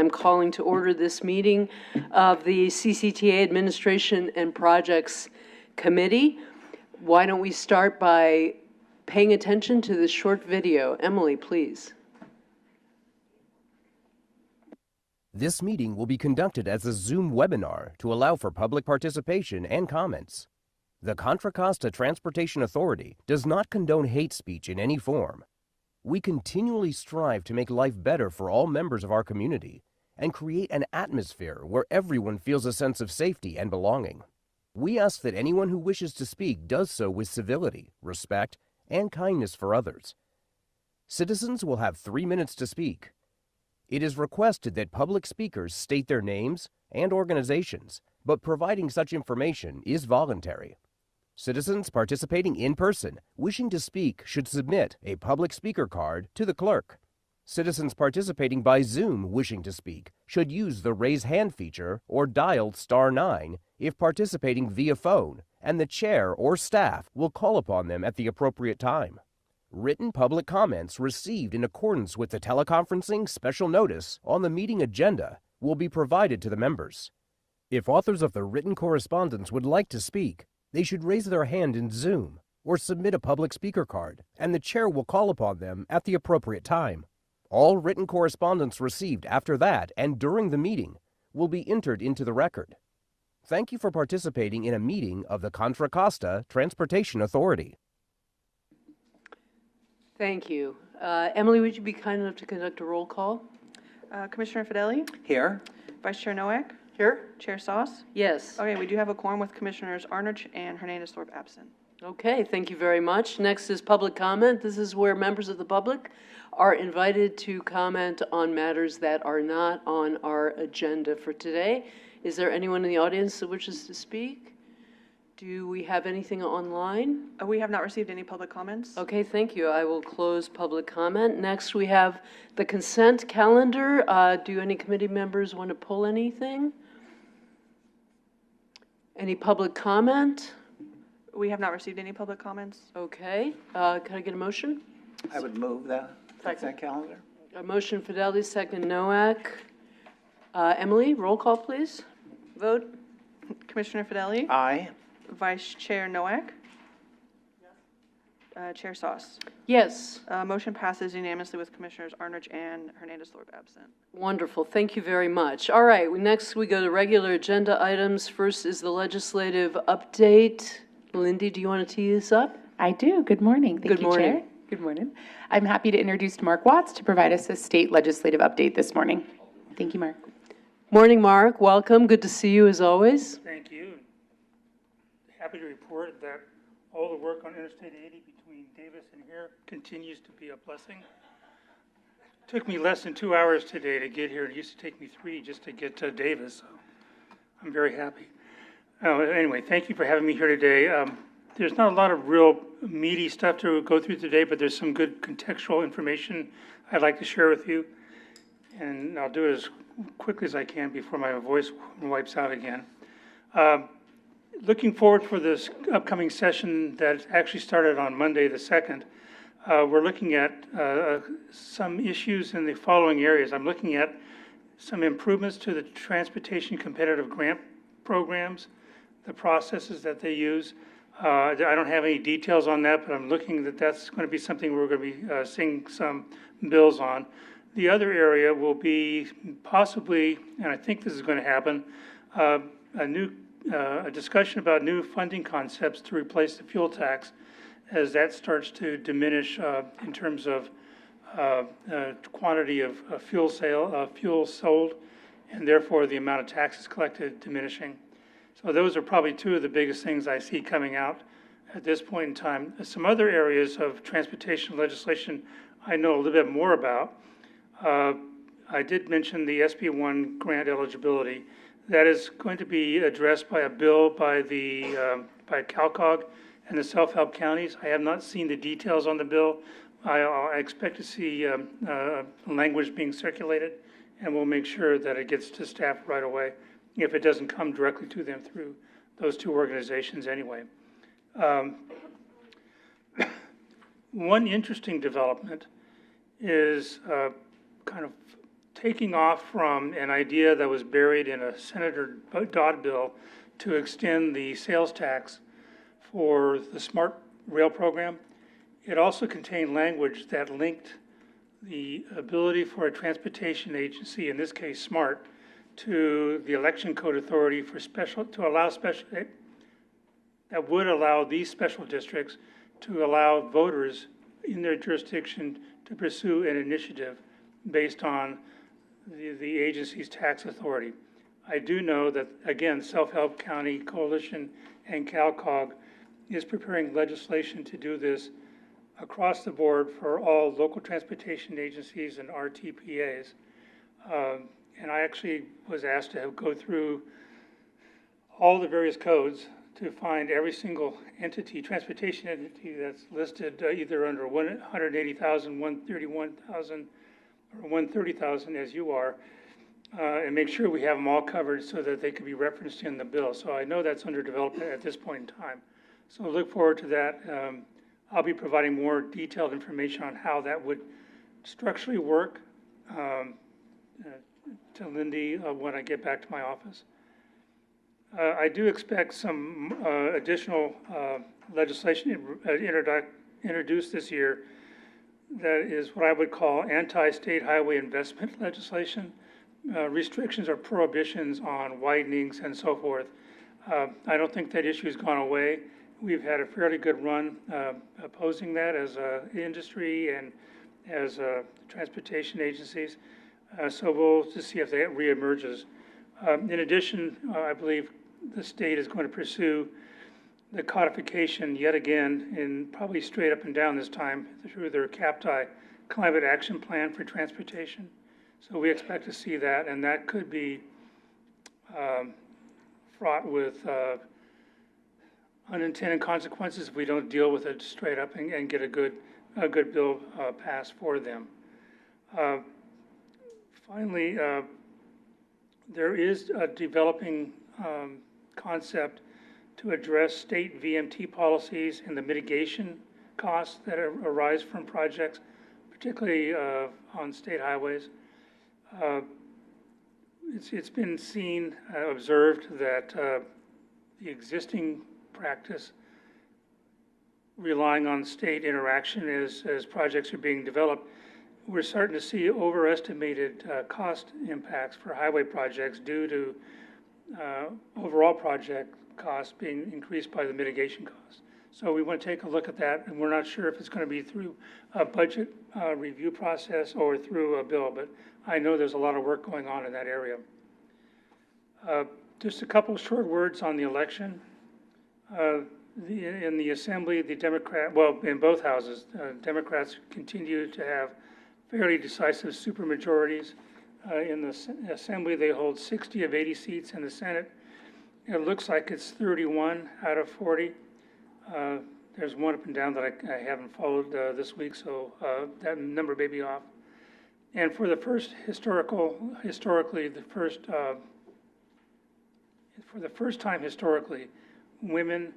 I'm calling to order this meeting of the CCTA Administration and Projects Committee. Why don't we start by paying attention to this short video. Emily, please. This meeting will be conducted as a Zoom webinar to allow for public participation and comments. The Contra Costa Transportation Authority does not condone hate speech in any form. We continually strive to make life better for all members of our community and create an atmosphere where everyone feels a sense of safety and belonging. We ask that anyone who wishes to speak does so with civility, respect, and kindness for others. Citizens will have 3 minutes to speak. It is requested that public speakers state their names and organizations, but providing such information is voluntary. Citizens participating in person wishing to speak should submit a public speaker card to the clerk. Citizens participating by Zoom wishing to speak should use the raise hand feature or dial *9 if participating via phone, and the chair or staff will call upon them at the appropriate time. Written public comments received in accordance with the teleconferencing special notice on the meeting agenda will be provided to the members. If authors of the written correspondence would like to speak, they should raise their hand in Zoom or submit a public speaker card, and the chair will call upon them at the appropriate time. All written correspondence received after that and during the meeting will be entered into the record. Thank you for participating in a meeting of the Contra Costa Transportation Authority. Thank you. Emily, would you be kind enough to conduct a roll call? Commissioner Fideli? Here. Vice Chair Noack? Here. Chair Sauce? Yes. Okay, we do have a quorum with Commissioners Arnich and Hernandez-Thorpe absent. Okay, thank you very much. Next is public comment. This is where members of the public are invited to comment on matters that are not on our agenda for today. Is there anyone in the audience that wishes to speak? Do we have anything online? We have not received any public comments. Okay, thank you. I will close public comment. Next, we have the consent calendar. Do any committee members want to pull anything? Any public comment? We have not received any public comments. Okay. Can I get a motion? I would move that consent calendar. A motion, Fideli, second, Noack. Emily, roll call, please. Vote. Commissioner Fideli? Aye. Vice Chair Noack? Yes. Chair Sauce? Yes. Motion passes unanimously with Commissioners Arnich and Hernandez-Thorpe absent. Wonderful. Thank you very much. All right. Next, we go to regular agenda items. First is the legislative update. Lindy, do you want to tee this up? I do. Good morning. Thank you, Chair. Good morning. I'm happy to introduce Mark Watts to provide us a state legislative update this morning. Thank you, Mark. Morning, Mark. Welcome. Good to see you as always. Thank you. Happy to report that all the work on Interstate 80 between Davis and here continues to be a blessing. It took me less than 2 hours today to get here. It used to take me 3 just to get to Davis, so I'm very happy. Anyway, thank you for having me here today. There's not a lot of real meaty stuff to go through today, but there's some good contextual information I'd like to share with you. And I'll do it as quickly as I can before my voice wipes out again. Looking forward for this upcoming session that actually started on Monday the 2nd, we're looking at some issues in the following areas. I'm looking at some improvements to the transportation competitive grant programs, the processes that they use. I don't have any details on that, but I'm looking that's going to be something we're going to be seeing some bills on. The other area will be possibly, and I think this is going to happen, a discussion about new funding concepts to replace the fuel tax as that starts to diminish in terms of quantity of fuel sold, and therefore the amount of taxes collected diminishing. So those are probably two of the biggest things I see coming out at this point in time. Some other areas of transportation legislation I know a little bit more about. I did mention the SB1 grant eligibility. That is going to be addressed by a bill by by CalCog and the self-help counties. I have not seen the details on the bill. I expect to see language being circulated, and we'll make sure that it gets to staff right away if it doesn't come directly to them through those two organizations anyway. One interesting development is kind of taking off from an idea that was buried in a Senator Dodd bill to extend the sales tax for the Smart Rail program. It also contained language that linked the ability for a transportation agency, in this case SMART, to the election code authority for that would allow these special districts to allow voters in their jurisdiction to pursue an initiative based on the agency's tax authority. I do know that, again, Self-Help County Coalition and CalCog is preparing legislation to do this across the board for all local transportation agencies and RTPAs. And I actually was asked to go through all the various codes to find every single entity, transportation entity that's listed either under 180,000, 131,000, or 130,000 as you are, and make sure we have them all covered so that they could be referenced in the bill. So I know that's under development at this point in time. So I look forward to that. I'll be providing more detailed information on how that would structurally work to Lindy when I get back to my office. I do expect some additional legislation introduced this year that is what I would call anti-state highway investment legislation, restrictions or prohibitions on widenings and so forth. I don't think that issue has gone away. We've had a fairly good run opposing that as an industry and as transportation agencies. So we'll just see if that reemerges. In addition, I believe the state is going to pursue the codification yet again, and probably straight up and down this time, through their CAPTI Climate Action Plan for Transportation. So we expect to see that, and that could be fraught with unintended consequences if we don't deal with it straight up and get a good bill passed for them. Finally, there is a developing concept to address state VMT policies and the mitigation costs that arise from projects, particularly on state highways. It's been seen, observed that the existing practice relying on state interaction as projects are being developed, we're starting to see overestimated cost impacts for highway projects due to overall project costs being increased by the mitigation costs. So we want to take a look at that, and we're not sure if it's going to be through a budget review process or through a bill, but I know there's a lot of work going on in that area. Just a couple of short words on the election. In the Assembly, in both houses, Democrats continue to have fairly decisive supermajorities. In the Assembly, they hold 60 of 80 seats. In the Senate, it looks like it's 31 out of 40. There's one up and down that I haven't followed this week, so that number may be off. And for the first time historically, women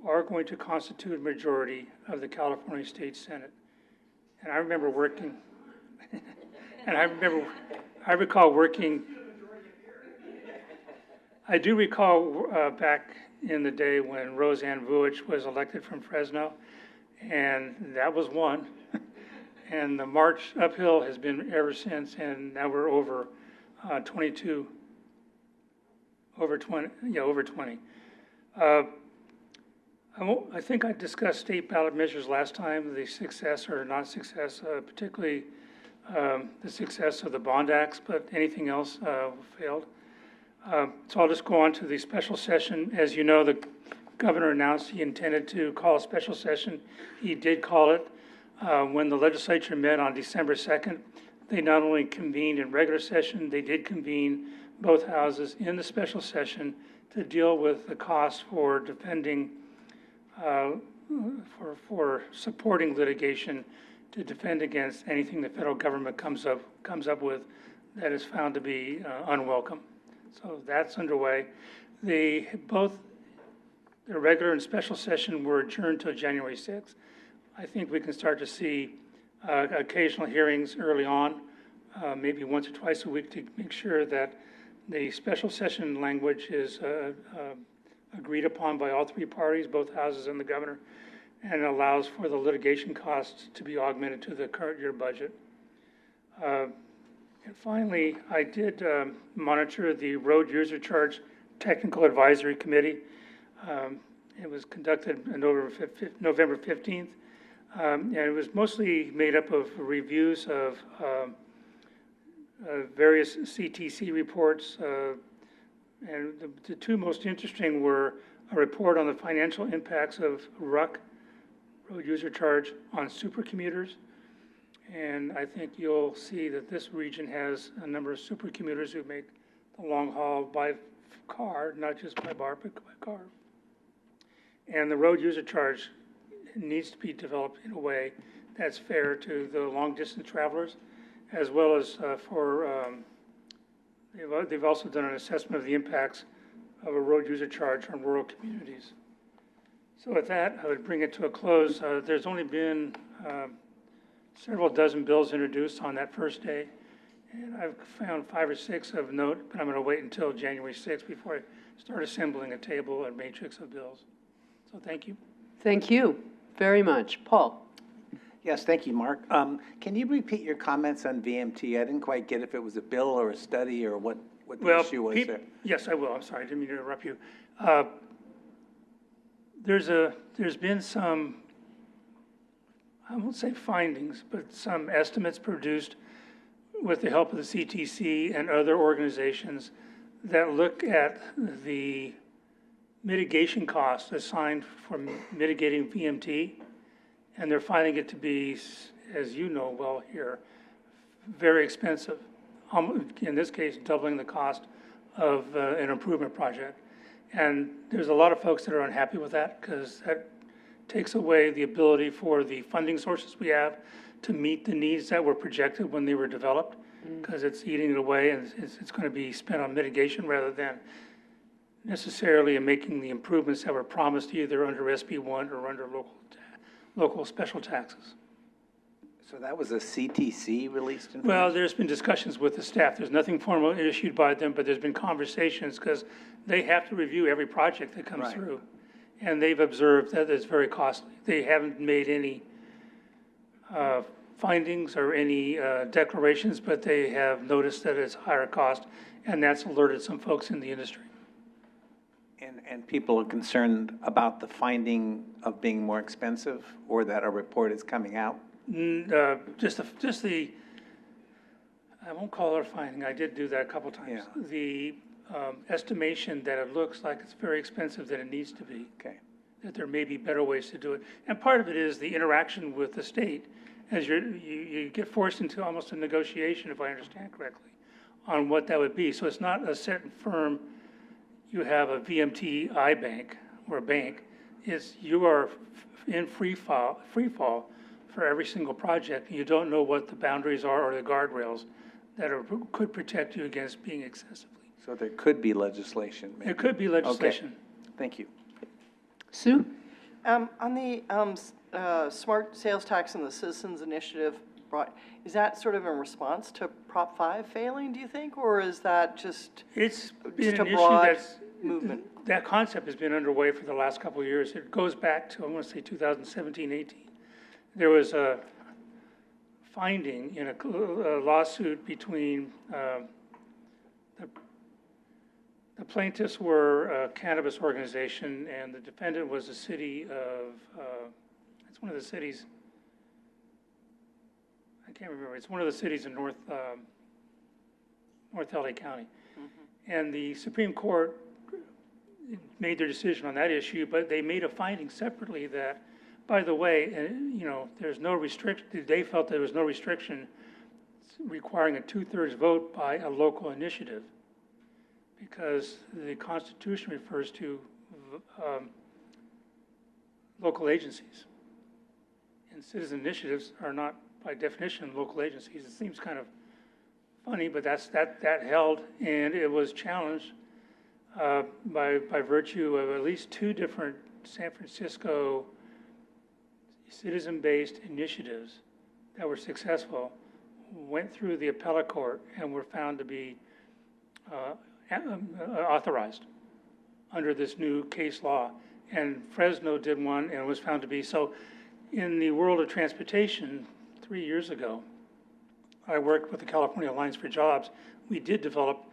are going to constitute a majority of the California State Senate. And I remember working, and I recall working, I do recall back in the day when Roseanne Vujic was elected from Fresno, and that was one. And the march uphill has been ever since, and now we're over 20. I think I discussed state ballot measures last time, the success or not success, particularly the success of the bond acts, but anything else failed. So I'll just go on to the special session. As you know, the governor announced he intended to call a special session. He did call it. When the legislature met on December 2nd, they not only convened in regular session, they did convene both houses in the special session to deal with the cost for defending, for supporting litigation to defend against anything the federal government comes up with that is found to be unwelcome. So that's underway. Both the regular and special session were adjourned till January 6th. I think we can start to see occasional hearings early on. maybe once or twice a week, to make sure that the special session language is agreed upon by all three parties, both houses and the governor, and it allows for the litigation costs to be augmented to the current year budget. And finally, I did monitor the road user charge technical advisory committee. It was conducted on November 15th, and it was mostly made up of reviews of various CTC reports, and the two most interesting were a report on the financial impacts of RUC, road user charge, on supercommuters. And I think you'll see that this region has a number of supercommuters who make the long haul by car, not just by bar, but by car. And the road user charge needs to be developed in a way that's fair to the long distance travelers, as well as they've also done an assessment of the impacts of a road user charge on rural communities. So with that, I would bring it to a close. There's only been several dozen bills introduced on that first day, and I've found 5 or 6 of note, but I'm going to wait until January 6th before I start assembling a table and matrix of bills. So thank you. Thank you very much. Paul? Yes, thank you, Mark. Can you repeat your comments on VMT? I didn't quite get if it was a bill or a study or what the issue was there. Yes, I will. I'm sorry. I didn't mean to interrupt you. There's been some, I won't say findings, but some estimates produced with the help of the CTC and other organizations that look at the mitigation costs assigned for mitigating VMT, and they're finding it to be, as you know well here, very expensive. In this case, doubling the cost of an improvement project. And there's a lot of folks that are unhappy with that, because that takes away the ability for the funding sources we have to meet the needs that were projected when they were developed, because it's eating it away, and it's going to be spent on mitigation rather than necessarily in making the improvements that were promised either under SB1 or under local special taxes. So that was a CTC released information? Well, there's been discussions with the staff. There's nothing formal issued by them, but there's been conversations, because they have to review every project that comes through. And they've observed that it's very costly. They haven't made any findings or any declarations, but they have noticed that it's higher cost, and that's alerted some folks in the industry. And people are concerned about the finding of being more expensive, or that a report is coming out? Just the, I won't call it a finding. I did do that a couple times. Yeah. The estimation that it looks like it's very expensive than it needs to be. Okay. That there may be better ways to do it. And part of it is the interaction with the state, as you get forced into almost a negotiation, if I understand correctly, on what that would be. So it's not a set and firm, you have a VMT iBank or a bank. You are in free fall for every single project. You don't know what the boundaries are or the guardrails that could protect you against being excessively. So there could be legislation. Maybe. There could be legislation. Okay. Thank you. Sue? On the smart sales tax and the citizens initiative, is that sort of in response to Prop 5 failing, do you think, or is that just It's been a an issue broad movement? that concept has been underway for the last couple of years. It goes back to, I want to say 2017, 18. There was a finding in a lawsuit between, the plaintiffs were a cannabis organization, and the defendant was the city of, it's one of the cities, I can't remember, it's one of the cities in North LA County. And the Supreme Court made their decision on that issue, but they made a finding separately that, by the way, there's no restriction, they felt there was no restriction requiring a 2/3 vote by a local initiative, because the Constitution refers to local agencies. And citizen initiatives are not, by definition, local agencies. It seems kind of funny, but that held, and it was challenged by virtue of at least 2 different San Francisco citizen-based initiatives that were successful. went through the appellate court and were found to be authorized under this new case law. And Fresno did one and was found to be. So in the world of transportation, 3 years ago, I worked with the California Alliance for Jobs. We did develop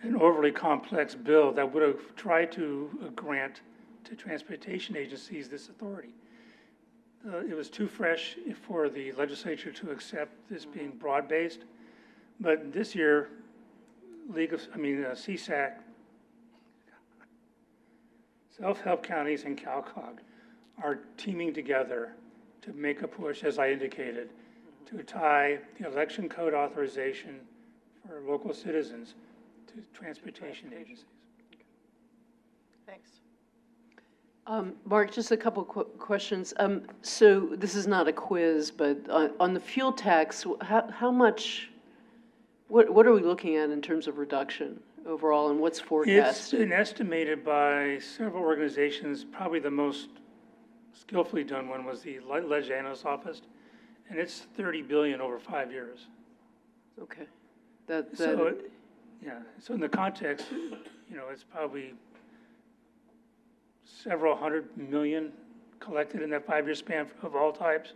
an overly complex bill that would have tried to grant to transportation agencies this authority. It was too fresh for the legislature to accept this being broad-based. But this year, CSAC, Self-Help Counties and CalCog are teaming together to make a push, as I indicated, to tie the election code authorization for local citizens to transportation agencies. Thanks. Mark, just a couple questions. So this is not a quiz, but on the fuel tax, how much, what are we looking at in terms of reduction overall, and what's It's forecasted? been estimated by several organizations. Probably the most skillfully done one was the Legiano's office, and it's $30 billion over 5 years. Okay. So, so in the context, it's probably several hundred million collected in that 5-year span of all types.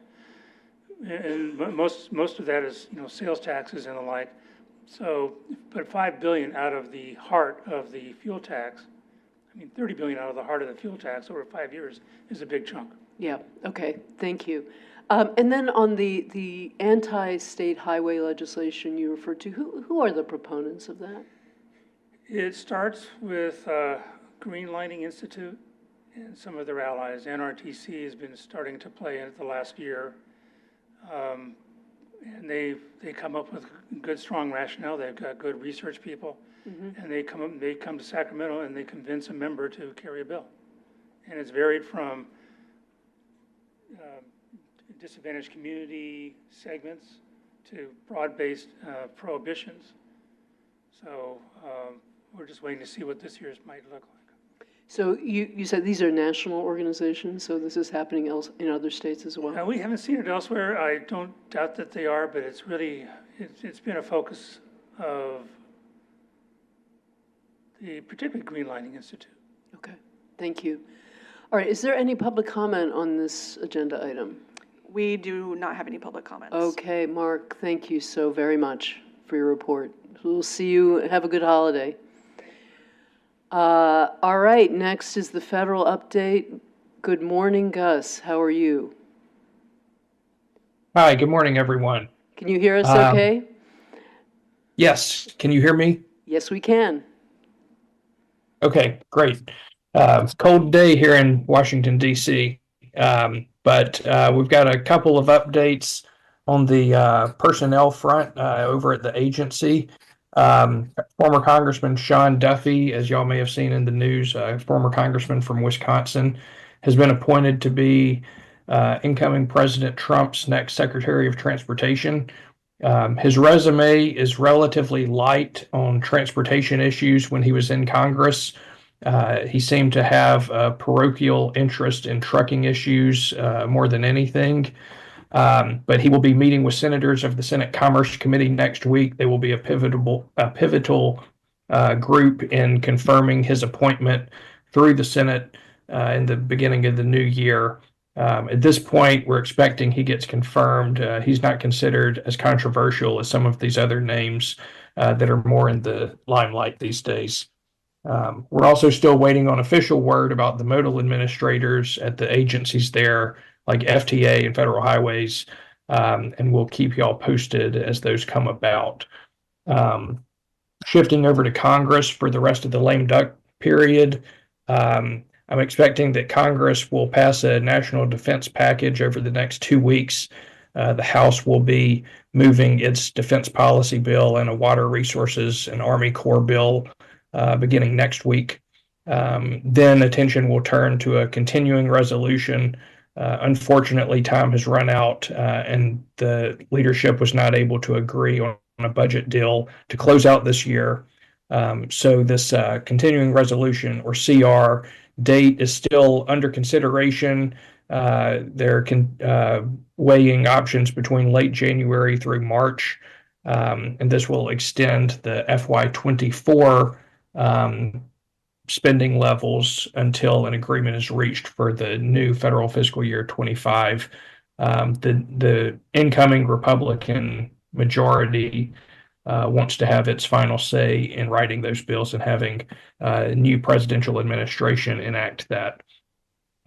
And most of that is, sales taxes and the like. So, but $5 billion out of the heart of the fuel tax, $30 billion out of the heart of the fuel tax over 5 years is a big chunk. Yeah, okay, thank you. And then on the anti-state highway legislation you referred to, who are the proponents of that? It starts with Green Lining Institute and some of their allies. NRTC has been starting to play in it the last year. And they come up with good, strong rationale. They've got good research people. And they come to Sacramento and they convince a member to carry a bill. And it's varied from disadvantaged community segments to broad-based prohibitions. So we're just waiting to see what this year's might look like. So you said these are national organizations, so this is happening in other states as well? We haven't seen it elsewhere. I don't doubt that they are, but it's really, it's been a focus of the particularly Green Lining Institute. Okay, thank you. All right, is there any public comment on this agenda item? We do not have any public comments. Okay, Mark, thank you so very much for your report. We'll see you. Have a good holiday. All right, next is the federal update. Good morning, Gus. How are you? Hi, good morning, everyone. Can you hear us okay? Yes, can you hear me? Yes, we can. Okay, great. It's a cold day here in Washington, D.C., but we've got a couple of updates on the personnel front over at the agency. Former Congressman Sean Duffy, as y'all may have seen in the news, former congressman from Wisconsin, has been appointed to be incoming President Trump's next Secretary of Transportation. His resume is relatively light on transportation issues when he was in Congress. He seemed to have a parochial interest in trucking issues more than anything. But he will be meeting with senators of the Senate Commerce Committee next week. They will be a pivotal group in confirming his appointment through the Senate in the beginning of the new year. At this point, we're expecting he gets confirmed. He's not considered as controversial as some of these other names that are more in the limelight these days. We're also still waiting on official word about the modal administrators at the agencies there, like FTA and Federal Highways, and we'll keep y'all posted as those come about. Shifting over to Congress for the rest of the lame duck period, I'm expecting that Congress will pass a national defense package over the next 2 weeks. The House will be moving its defense policy bill and a water resources and Army Corps bill beginning next week. Then attention will turn to a continuing resolution. Unfortunately, time has run out and the leadership was not able to agree on a budget deal to close out this year. So this continuing resolution, or CR, date is still under consideration. They're weighing options between late January through March. And this will extend the FY24 spending levels until an agreement is reached for the new federal fiscal year 25. The incoming Republican majority wants to have its final say in writing those bills and having a new presidential administration enact that.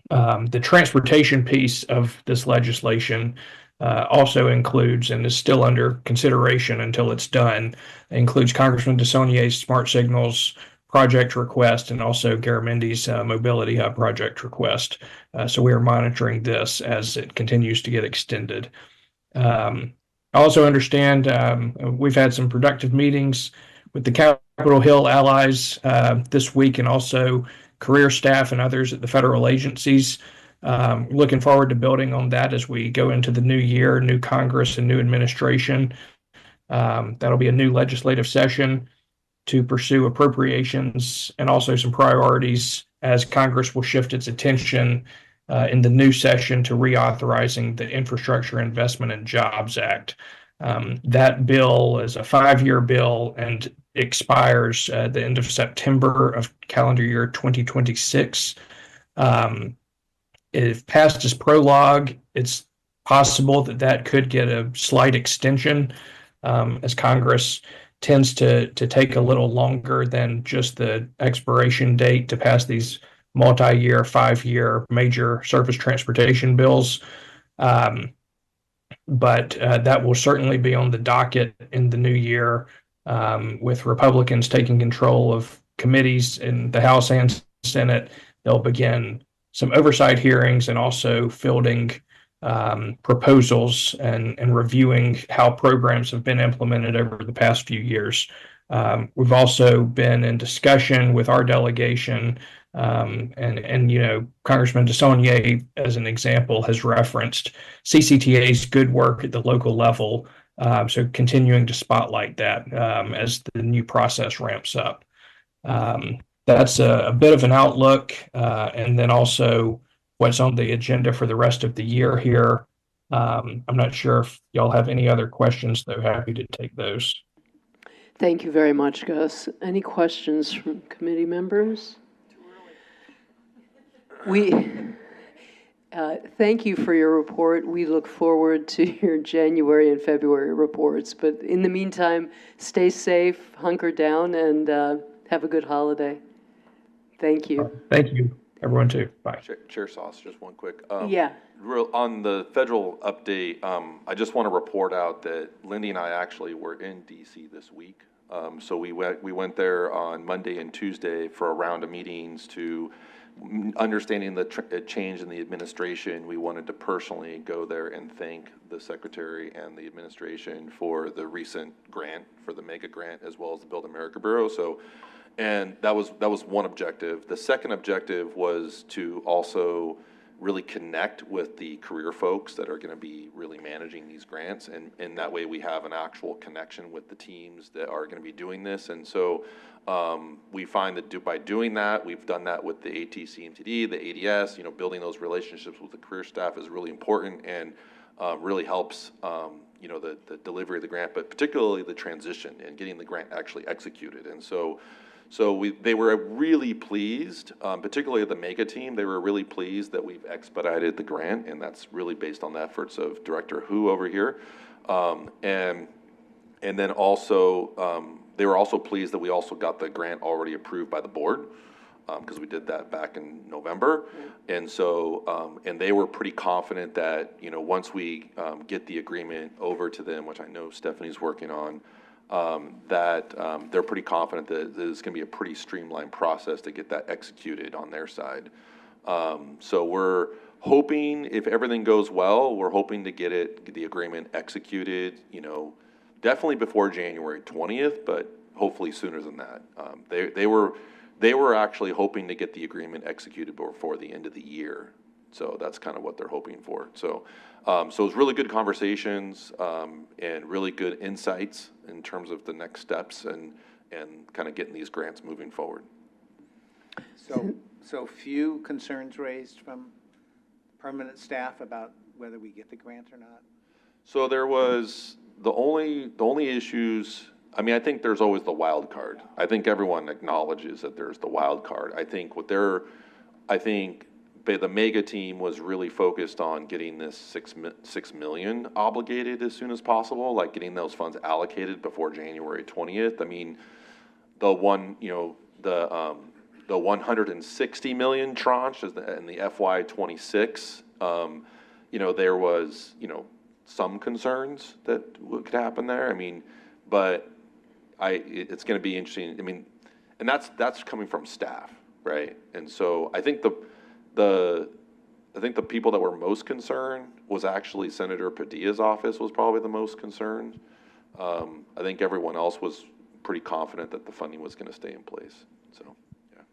The transportation piece of this legislation also includes, and is still under consideration until it's done, includes Congressman DeSaulnier's smart signals project request and also Garamendi's mobility hub project request. So we are monitoring this as it continues to get extended. I also understand we've had some productive meetings with the Capitol Hill allies this week, and also career staff and others at the federal agencies. Looking forward to building on that as we go into the new year, new Congress and new administration. That'll be a new legislative session to pursue appropriations and also some priorities, as Congress will shift its attention in the new session to reauthorizing the Infrastructure Investment and Jobs Act. That bill is a 5-year bill and expires at the end of September of calendar year 2026. If passed as prologue, it's possible that could get a slight extension, as Congress tends to take a little longer than just the expiration date to pass these multi-year, 5-year major surface transportation bills. But that will certainly be on the docket in the new year, with Republicans taking control of committees in the House and Senate. They'll begin some oversight hearings and also fielding proposals and reviewing how programs have been implemented over the past few years. We've also been in discussion with our delegation, and you know, Congressman DeSaulnier, as an example, has referenced CCTA's good work at the local level. So continuing to spotlight that as the new process ramps up. That's a bit of an outlook, and then also what's on the agenda for the rest of the year here. I'm not sure if y'all have any other questions, though. Happy to take those. Thank you very much, Gus. Any questions from committee members? Thank you for your report. We look forward to your January and February reports. But in the meantime, stay safe, hunker down, and have a good holiday. Thank you. Thank you, everyone, too. Bye. Chair Sauce, just one quick. Yeah. On the federal update, I just want to report out that Lindy and I actually were in DC this week. So we went there on Monday and Tuesday for a round of meetings to understanding the change in the administration. We wanted to personally go there and thank the Secretary and the administration for the recent grant, for the mega grant, as well as the Build America Bureau. So, and that was one objective. The second objective was to also really connect with the career folks that are going to be really managing these grants, and that way we have an actual connection with the teams that are going to be doing this. And so we find that by doing that, we've done that with the AT-CMTD, the ADS, building those relationships with the career staff is really important, and really helps the delivery of the grant, but particularly the transition and getting the grant actually executed. And so they were really pleased, particularly the MEGA team. They were really pleased that we've expedited the grant, and that's really based on the efforts of Director Hu over here. And then also, they were also pleased that we also got the grant already approved by the board, because we did that back in November. And so, and they were pretty confident that, once we get the agreement over to them, which I know Stephanie's working on, that they're pretty confident that it's going to be a pretty streamlined process to get that executed on their side. So we're hoping, if everything goes well, we're hoping to get the agreement executed, definitely before January 20th, but hopefully sooner than that. They were actually hoping to get the agreement executed before the end of the year. So that's kind of what they're hoping for. So it was really good conversations, and really good insights in terms of the next steps and kind of getting these grants moving forward. So few concerns raised from permanent staff about whether we get the grant or not? So there was, the only issues, I mean, I think there's always the wild card. I think everyone acknowledges that there's the wild card. I think the mega team was really focused on getting this 6 million obligated as soon as possible, like getting those funds allocated before January 20th. I mean, the 160 million tranche is in the FY 26. There was, some concerns that could happen there. I mean, but it's going to be interesting. I mean, and that's coming from staff, right? And so I think the people that were most concerned was actually Senator Padilla's office was probably the most concerned. I think everyone else was pretty confident that the funding was going to stay in place. So, yeah.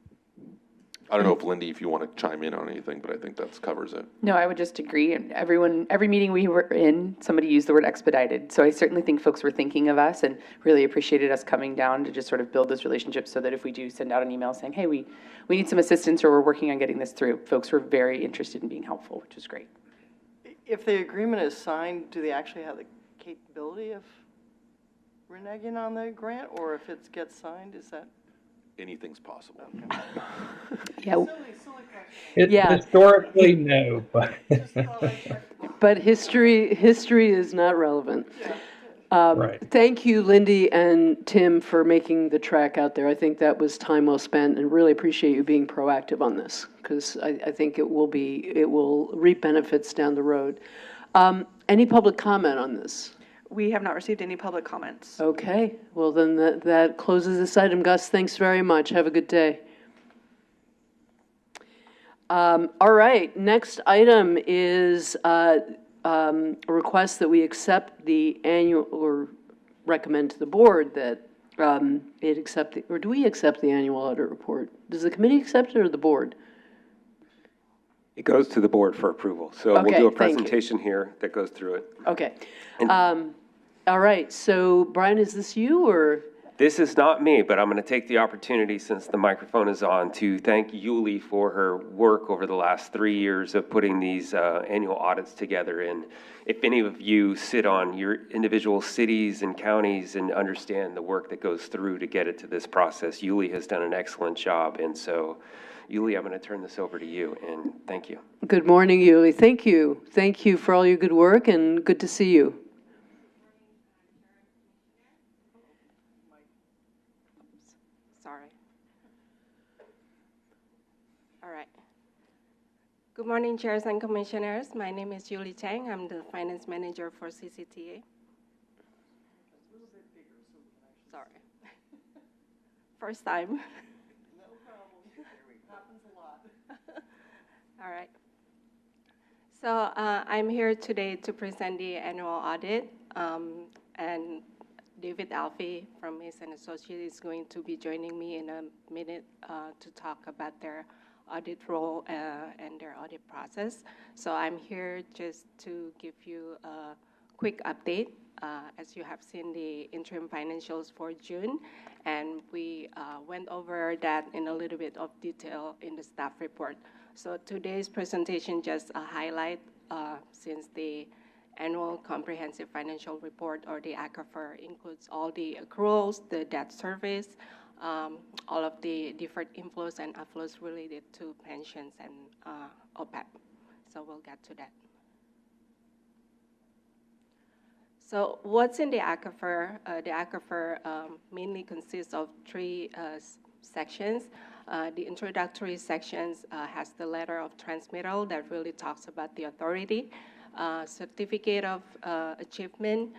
I don't know if Lindy, if you want to chime in on anything, but I think that covers it. No, I would just agree. And every meeting we were in, somebody used the word expedited. So I certainly think folks were thinking of us and really appreciated us coming down to just sort of build this relationship so that if we do send out an email saying, hey, we need some assistance or we're working on getting this through, folks were very interested in being helpful, which is great. If the agreement is signed, do they actually have the capability of reneging on the grant? Or if it gets signed, is that? Anything's possible. Okay. Yeah. Yeah. Historically, no, but But history is not relevant. right. Thank you, Lindy and Tim, for making the track out there. I think that was time well spent, and really appreciate you being proactive on this, because I think it will reap benefits down the road. Any public comment on this? We have not received any public comments. Okay, well then that closes this item. Gus, thanks very much. Have a good day. All right, next item is a request that we accept the annual, or recommend to the board that it accept, or do we accept the annual audit report? Does the committee accept it or the board? It goes to the board for approval. So Okay, we'll do a thank you. presentation here that goes through it. Okay. All right, so Brian, is this you or? This is not me, but I'm going to take the opportunity, since the microphone is on, to thank Yuli for her work over the last 3 years of putting these annual audits together. And if any of you sit on your individual cities and counties and understand the work that goes through to get it to this process, Yuli has done an excellent job. And so, Yuli, I'm going to turn this over to you, and thank you. Good morning, Yuli. Thank you. Thank you for all your good work, and good to see you. Sorry. All right. Good morning, chairs and commissioners. My name is Julie Chang. I'm the finance manager for CCTA. Sorry. First time. No problem. Happens a lot. All right. So I'm here today to present the annual audit, and David Alfie from Mason Associates is going to be joining me in a minute to talk about their audit role and their audit process. So I'm here just to give you a quick update. As you have seen the interim financials for June, and we went over that in a little bit of detail in the staff report. So today's presentation just a highlight since the annual comprehensive financial report, or the ACFR, includes all the accruals, the debt service, all of the different inflows and outflows related to pensions and OPEB. So we'll get to that. So what's in the ACFR? The ACFR mainly consists of three sections. The introductory sections has the letter of transmittal that really talks about the authority. Certificate of achievement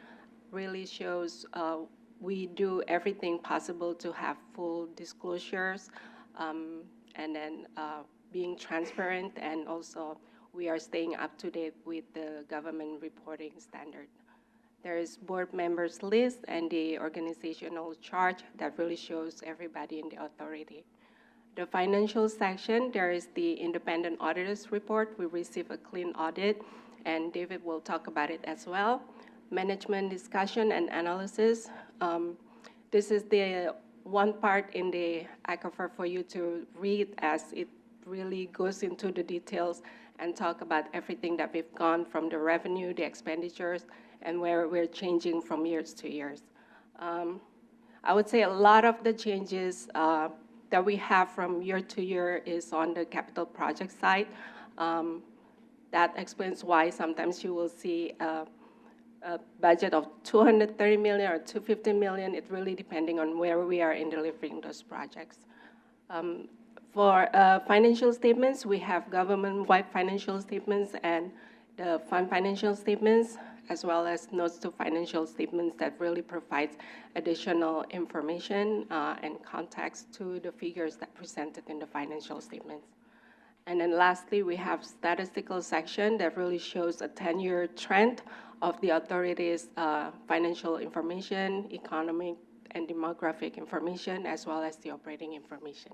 really shows we do everything possible to have full disclosures, and then being transparent, and also we are staying up to date with the government reporting standard. There is board members list and the organizational chart that really shows everybody in the authority. The financial section, there is the independent auditor's report. We receive a clean audit, and David will talk about it as well. Management discussion and analysis. This is the one part in the ACFR for you to read, as it really goes into the details and talk about everything that we've gone from the revenue, the expenditures, and where we're changing from years to years. I would say a lot of the changes that we have from year to year is on the capital project side. That explains why sometimes you will see a budget of 230 million or 250 million. It really depending on where we are in delivering those projects. For financial statements, we have government-wide financial statements and the fund financial statements, as well as notes to financial statements that really provides additional information and context to the figures that presented in the financial statements. And then lastly, we have statistical section that really shows a 10-year trend of the authorities' financial information, economic and demographic information, as well as the operating information.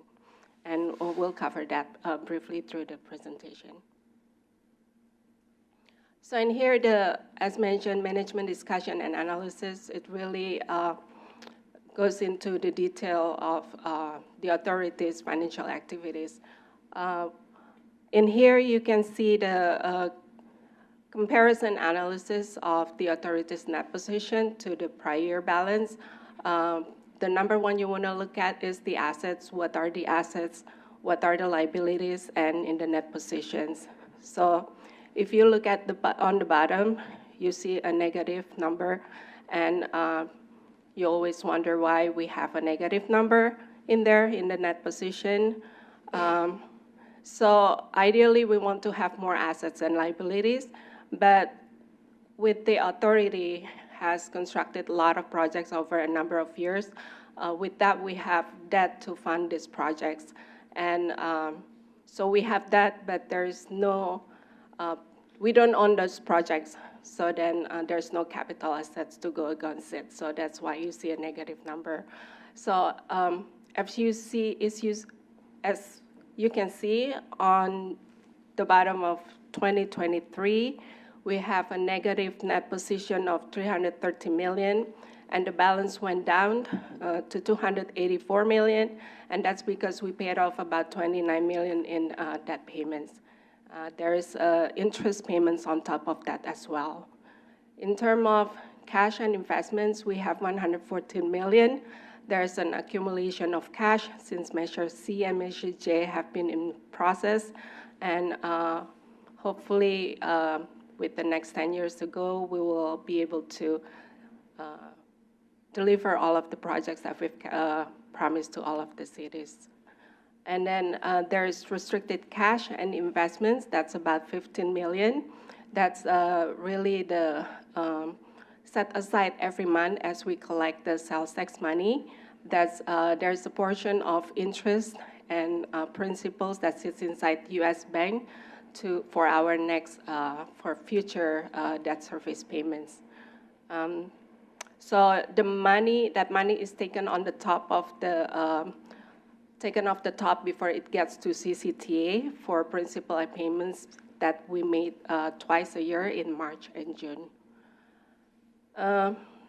And we'll cover that briefly through the presentation. So in here, as mentioned, management discussion and analysis, it really goes into the detail of the authorities' financial activities. In here, you can see the comparison analysis of the authorities' net position to the prior year balance. The number one you want to look at is the assets. What are the assets? What are the liabilities? And in the net positions. So if you look at on the bottom, you see a negative number, and you always wonder why we have a negative number in there in the net position. So ideally, we want to have more assets and liabilities, but with the authority has constructed a lot of projects over a number of years. With that, we have debt to fund these projects. And so we have that, but there's no, we don't own those projects. So then there's no capital assets to go against it. So that's why you see a negative number. So as you can see on the bottom of 2023, we have a negative net position of 330 million, and the balance went down to 284 million, and that's because we paid off about 29 million in debt payments. There is interest payments on top of that as well. In terms of cash and investments, we have 114 million. There's an accumulation of cash since Measure C and Measure J have been in process, and hopefully with the next 10 years to go, we will be able to deliver all of the projects that we've promised to all of the cities. And then there's restricted cash and investments. That's about 15 million. That's really the set aside every month as we collect the sales tax money. There's a portion of interest and principals that sits inside U.S. Bank for our next, for future debt service payments. So that money is taken on the top of the, taken off the top before it gets to CCTA for principal and payments that we made twice a year in March and June.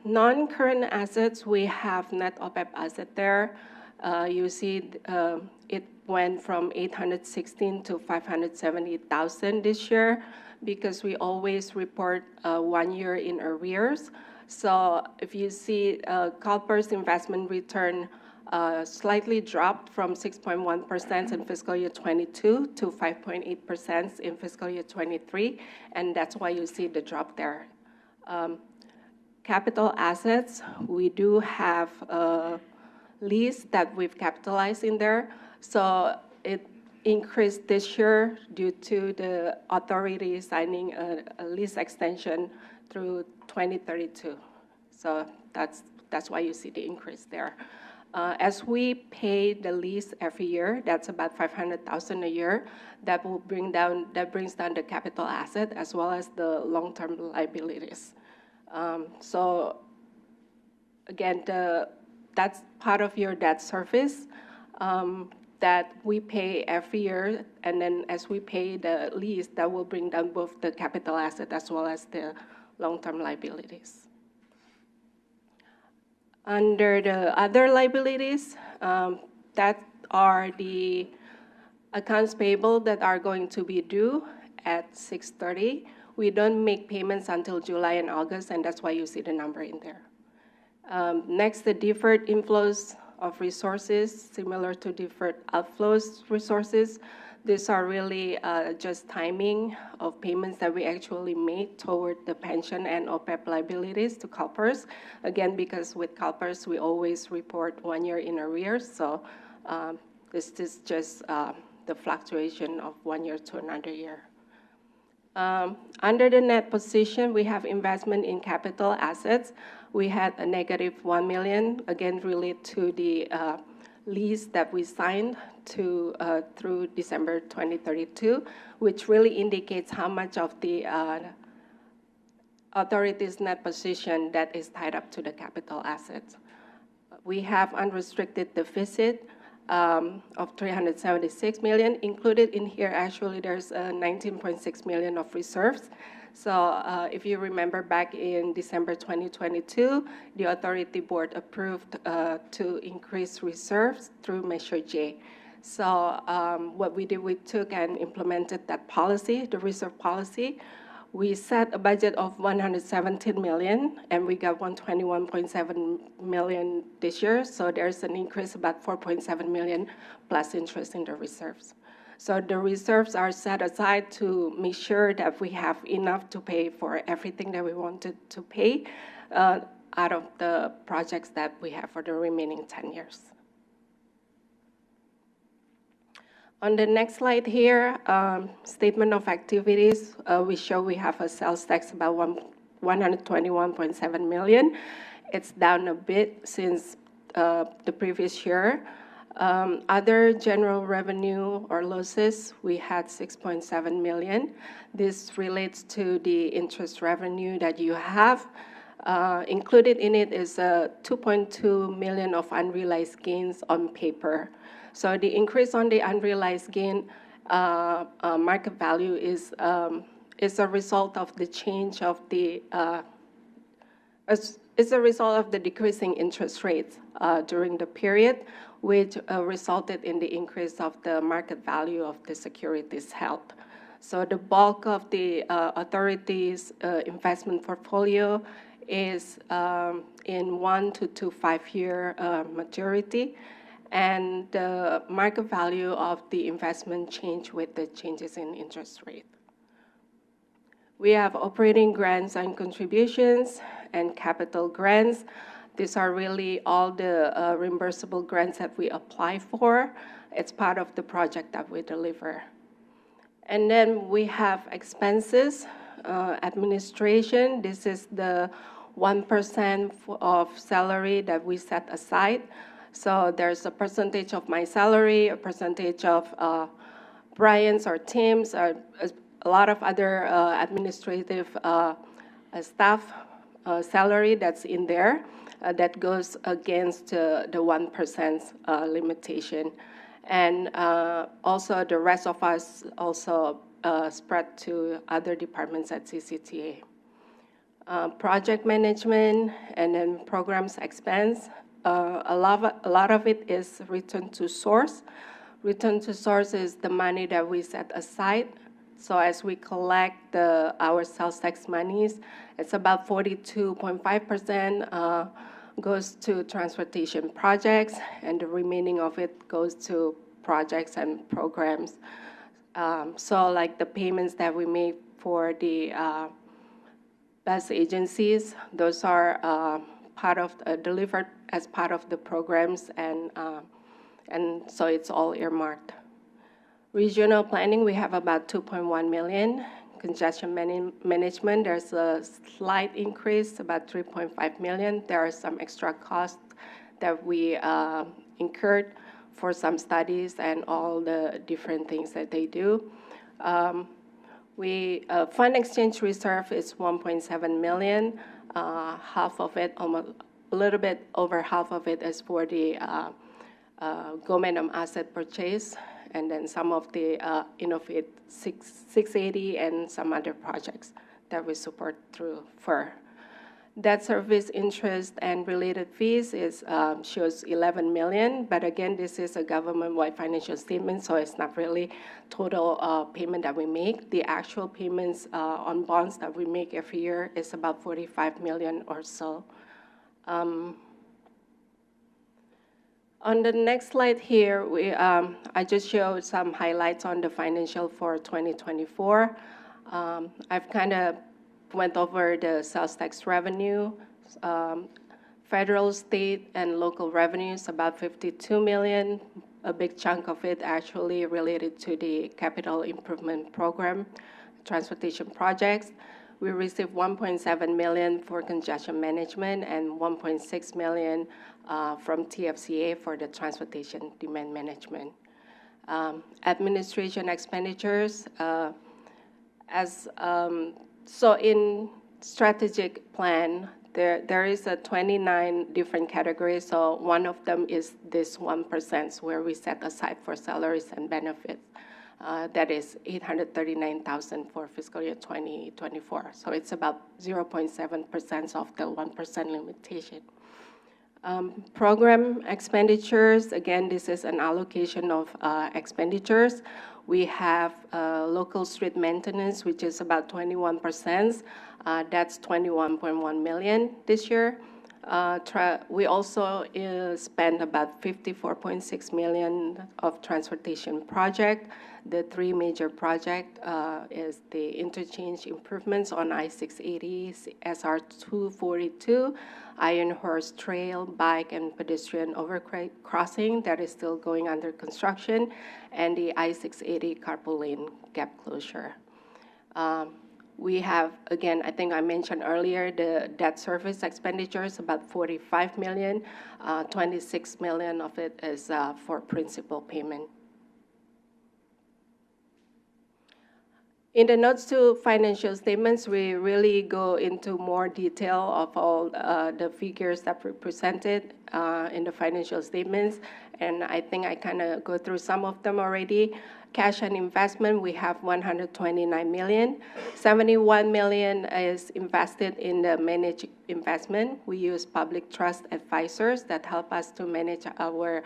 Non-current assets, we have net OPEB asset there. You see it went from 816 to 570,000 this year because we always report 1 year in arrears. So if you see CalPERS investment return slightly dropped from 6.1% in fiscal year 22 to 5.8% in fiscal year 23, and that's why you see the drop there. Capital assets, we do have a lease that we've capitalized in there. So it increased this year due to the authority signing a lease extension through 2032. So that's why you see the increase there. As we pay the lease every year, that's about 500,000 a year. That brings down the capital asset as well as the long-term liabilities. So again, that's part of your debt service that we pay every year, and then as we pay the lease, that will bring down both the capital asset as well as the long-term liabilities. Under the other liabilities, that are the accounts payable that are going to be due at 6/30. We don't make payments until July and August, and that's why you see the number in there. Next, the deferred inflows of resources, similar to deferred outflows resources. These are really just timing of payments that we actually made toward the pension and OPEB liabilities to CalPERS. Again, because with CalPERS, we always report 1 year in arrears, so this is just the fluctuation of 1 year to another year. Under the net position, we have investment in capital assets. We had a negative $1 million, again related to the lease that we signed to through December 2032, which really indicates how much of the authority's net position that is tied up to the capital assets. We have unrestricted deficit of $376 million. Included in here, actually, there's $19.6 million of reserves. So if you remember back in December 2022, the authority board approved to increase reserves through Measure J. So what we did, we took and implemented that policy, the reserve policy. We set a budget of $117 million, and we got $121.7 million this year. So there's an increase about $4.7 million plus interest in the reserves. So the reserves are set aside to make sure that we have enough to pay for everything that we wanted to pay out of the projects that we have for the remaining 10 years. On the next slide here, statement of activities, we show we have a sales tax about $121.7 million. It's down a bit since the previous year. Other general revenue or losses, we had $6.7 million. This relates to the interest revenue that you have. Included in it is $2.2 million of unrealized gains on paper. So the increase on the unrealized gain market value is a result of the change of the is a result of the decreasing interest rates during the period, which resulted in the increase of the market value of the securities held. So the bulk of the authorities' investment portfolio is in 1 to 5 year maturity, and the market value of the investment change with the changes in interest rate. We have operating grants and contributions and capital grants. These are really all the reimbursable grants that we apply for. It's part of the project that we deliver. And then we have expenses, administration. This is the 1% of salary that we set aside. So there's a percentage of my salary, a percentage of Brian's or Tim's, a lot of other administrative staff salary that's in there that goes against the 1% limitation. And also the rest of us also spread to other departments at CCTA. Project management and then programs expense. A lot of it is return to source. Return to source is the money that we set aside. So as we collect our sales tax monies, it's about 42.5% goes to transportation projects, and the remaining of it goes to projects and programs. So like the payments that we make for the bus agencies, those are part of delivered as part of the programs, and so it's all earmarked. Regional planning, we have about $2.1 million. Congestion management, there's a slight increase, about $3.5 million. There are some extra costs that we incurred for some studies and all the different things that they do. Fund exchange reserve is $1.7 million. Half of it, almost a little bit over half of it, is for the Go-Medem asset purchase, and then some of the Innovate 680 and some other projects that we support through FER. Debt service interest and related fees is, shows 11 million, but again, this is a government-wide financial statement, so it's not really total payment that we make. The actual payments on bonds that we make every year is about 45 million or so. On the next slide here, I just showed some highlights on the financial for 2024. I've kind of went over the sales tax revenue, federal, state, and local revenues, about 52 million. A big chunk of it actually related to the capital improvement program, transportation projects. We received 1.7 million for congestion management and 1.6 million from TFCA for the transportation demand management. Administration expenditures, so in strategic plan, there is a 29 different categories. So one of them is this 1% where we set aside for salaries and benefits. That is 839,000 for fiscal year 2024. So it's about 0.7% of the 1% limitation. Program expenditures, again, this is an allocation of expenditures. We have local street maintenance, which is about 21%. That's 21.1 million this year. We also spend about 54.6 million of transportation project. The three major projects is the interchange improvements on I-680, SR-242, Iron Horse Trail, bike and pedestrian overcrossing that is still going under construction, and the I-680 carpool lane gap closure. We have, again, I think I mentioned earlier, the debt service expenditures, about 45 million. 26 million of it is for principal payment. In the notes to financial statements, we really go into more detail of all the figures that were presented in the financial statements, and I think I kind of go through some of them already. Cash and investment, we have 129 million. 71 million is invested in the managed investment. We use public trust advisors that help us to manage our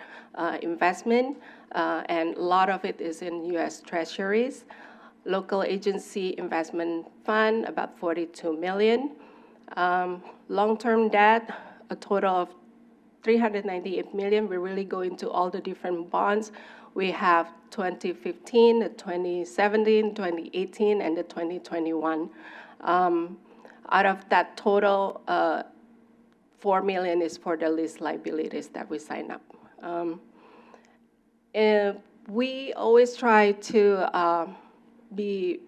investment, and a lot of it is in U.S. Treasuries. Local agency investment fund, about 42 million. Long-term debt, a total of 398 million. We really go into all the different bonds. We have 2015, the 2017, 2018, and the 2021. Out of that total, 4 million is for the lease liabilities that we sign up. We always try to be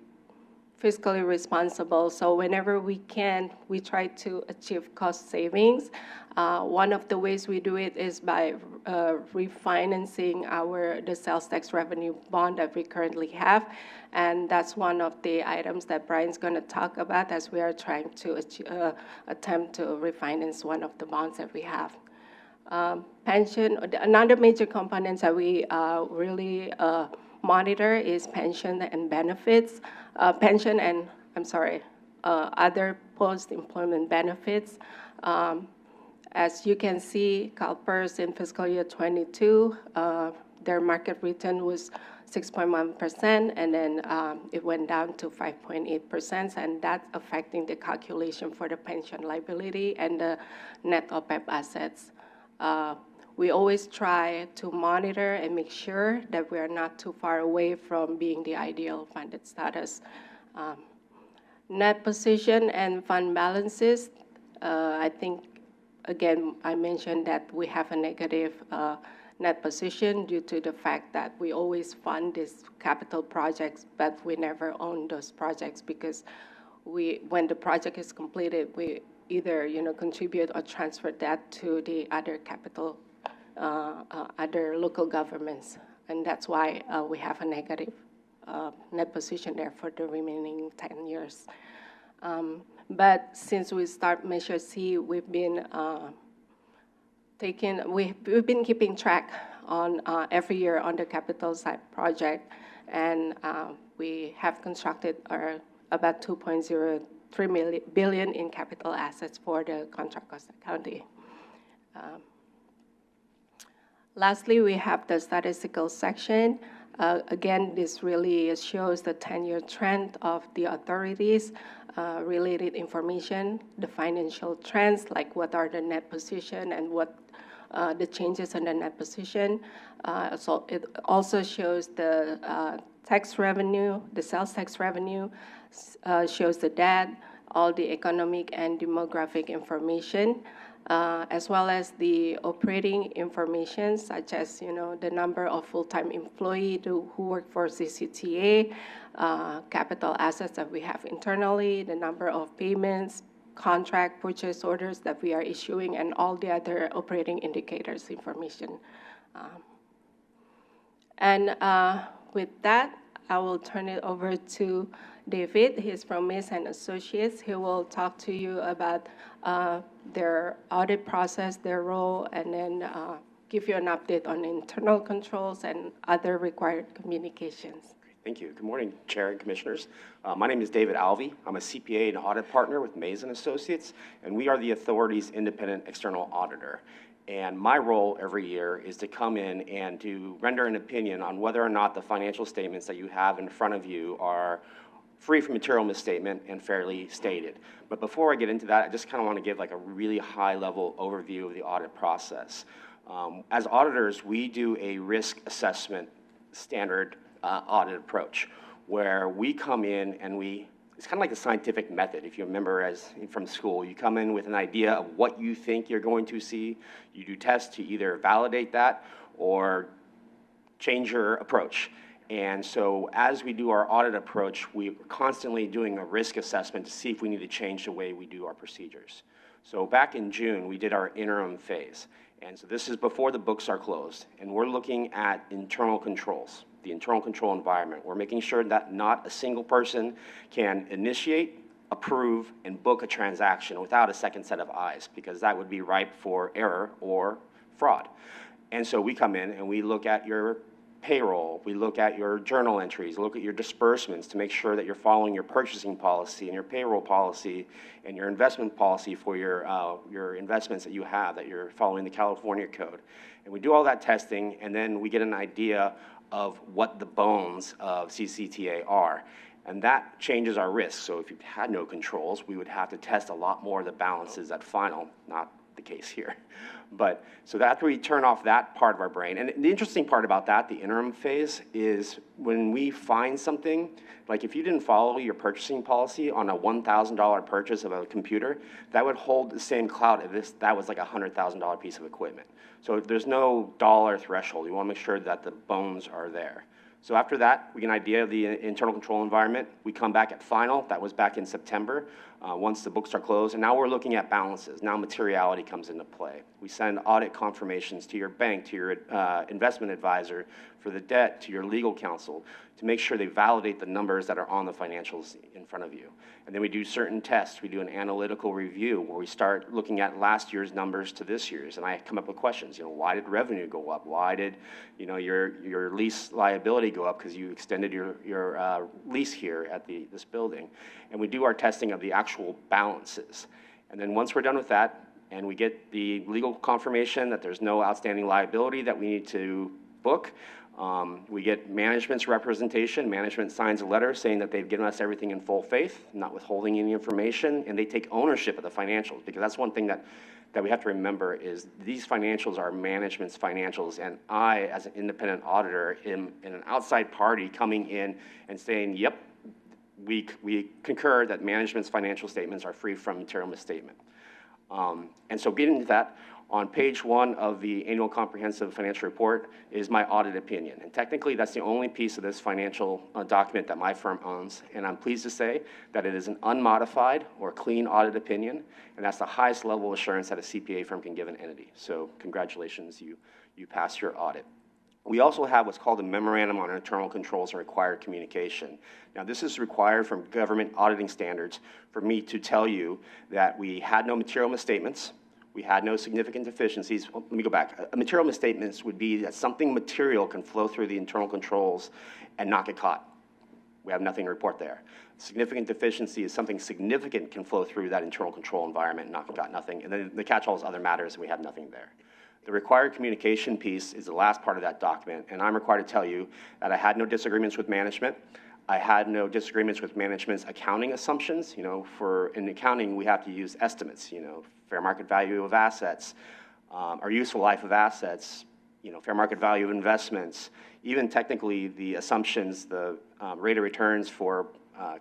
fiscally responsible. So whenever we can, we try to achieve cost savings. One of the ways we do it is by refinancing the sales tax revenue bond that we currently have. And that's one of the items that Brian's going to talk about as we are trying to attempt to refinance one of the bonds that we have. Pension, another major component that we really monitor is pension and benefits. Other post-employment benefits. As you can see, CalPERS in fiscal year 22, their market return was 6.1%, and then it went down to 5.8%, and that's affecting the calculation for the pension liability and the net OPEB assets. We always try to monitor and make sure that we are not too far away from being the ideal funded status. Net position and fund balances, I think, again, I mentioned that we have a negative net position due to the fact that we always fund these capital projects, but we never own those projects because when the project is completed, we either contribute or transfer that to the other other local governments, and that's why we have a negative net position there for the remaining 10 years. But since we start Measure C, we've been keeping track on every year on the capital side project, and we have constructed about $2.0 $3 billion in capital assets for the Contra Costa County. Lastly, we have the statistical section. Again, this really shows the 10-year trend of the authorities, related information, the financial trends, like what are the net position and what the changes in the net position. So it also shows the tax revenue, the sales tax revenue, shows the debt, all the economic and demographic information, as well as the operating information, such as the number of full-time employees who work for CCTA, capital assets that we have internally, the number of payments, contract purchase orders that we are issuing, and all the other operating indicators information. With that, I will turn it over to David. He's from Mace and Associates. He will talk to you about their audit process, their role, and then give you an update on internal controls and other required communications. Thank you. Good morning, Chair and Commissioners. My name is David Alvey. I'm a CPA and audit partner with Mays & Associates, and we are the authority's independent external auditor. And my role every year is to come in and to render an opinion on whether or not the financial statements that you have in front of you are free from material misstatement and fairly stated. But before I get into that, I just kind of want to give like a really high-level overview of the audit process. As auditors, we do a risk assessment standard audit approach, where we come in and it's kind of like a scientific method. If you remember from school, you come in with an idea of what you think you're going to see. You do tests to either validate that or change your approach. And so as we do our audit approach, we're constantly doing a risk assessment to see if we need to change the way we do our procedures. So back in June, we did our interim phase. And so this is before the books are closed. And we're looking at internal controls, the internal control environment. We're making sure that not a single person can initiate, approve, and book a transaction without a second set of eyes, because that would be ripe for error or fraud. And so we come in and we look at your payroll, we look at your journal entries, look at your disbursements to make sure that you're following your purchasing policy and your payroll policy and your investment policy for your investments that you have, that you're following the California code. And we do all that testing, and then we get an idea of what the bones of CCTA are. And that changes our risk. So if you had no controls, we would have to test a lot more of the balances at final, not the case here. But so after we turn off that part of our brain, and the interesting part about that, the interim phase, is when we find something, like if you didn't follow your purchasing policy on a $1,000 purchase of a computer, that would hold the same clout if that was like a $100,000 piece of equipment. So there's no dollar threshold. We want to make sure that the bones are there. So after that, we get an idea of the internal control environment. We come back at final. That was back in September, once the books are closed. And now we're looking at balances. Now materiality comes into play. We send audit confirmations to your bank, to your investment advisor for the debt, to your legal counsel, to make sure they validate the numbers that are on the financials in front of you. And then we do certain tests. We do an analytical review where we start looking at last year's numbers to this year's. And I come up with questions. Why did revenue go up? Why did your lease liability go up because you extended your lease here at this building? And we do our testing of the actual balances. And then once we're done with that, and we get the legal confirmation that there's no outstanding liability that we need to book, we get management's representation. Management signs a letter saying that they've given us everything in full faith, not withholding any information, and they take ownership of the financials, because that's one thing that we have to remember is these financials are management's financials, and I, as an independent auditor, am an outside party coming in and saying, yep, we concur that management's financial statements are free from material misstatement. And so getting to that, on page 1 of the annual comprehensive financial report is my audit opinion. And technically, that's the only piece of this financial document that my firm owns. And I'm pleased to say that it is an unmodified or clean audit opinion. And that's the highest level of assurance that a CPA firm can give an entity. So congratulations, you passed your audit. We also have what's called a Memorandum on Internal Controls and Required Communication. Now, this is required from government auditing standards for me to tell you that we had no material misstatements, we had no significant deficiencies. Let me go back. A material misstatements would be that something material can flow through the internal controls and not get caught. We have nothing to report there. Significant deficiency is something significant can flow through that internal control environment, not got nothing. And then the catch-all is other matters, and we have nothing there. The required communication piece is the last part of that document, and I'm required to tell you that I had no disagreements with management. I had no disagreements with management's accounting assumptions. In accounting, we have to use estimates, fair market value of assets, or useful life of assets, fair market value of investments, even technically the assumptions, the rate of returns for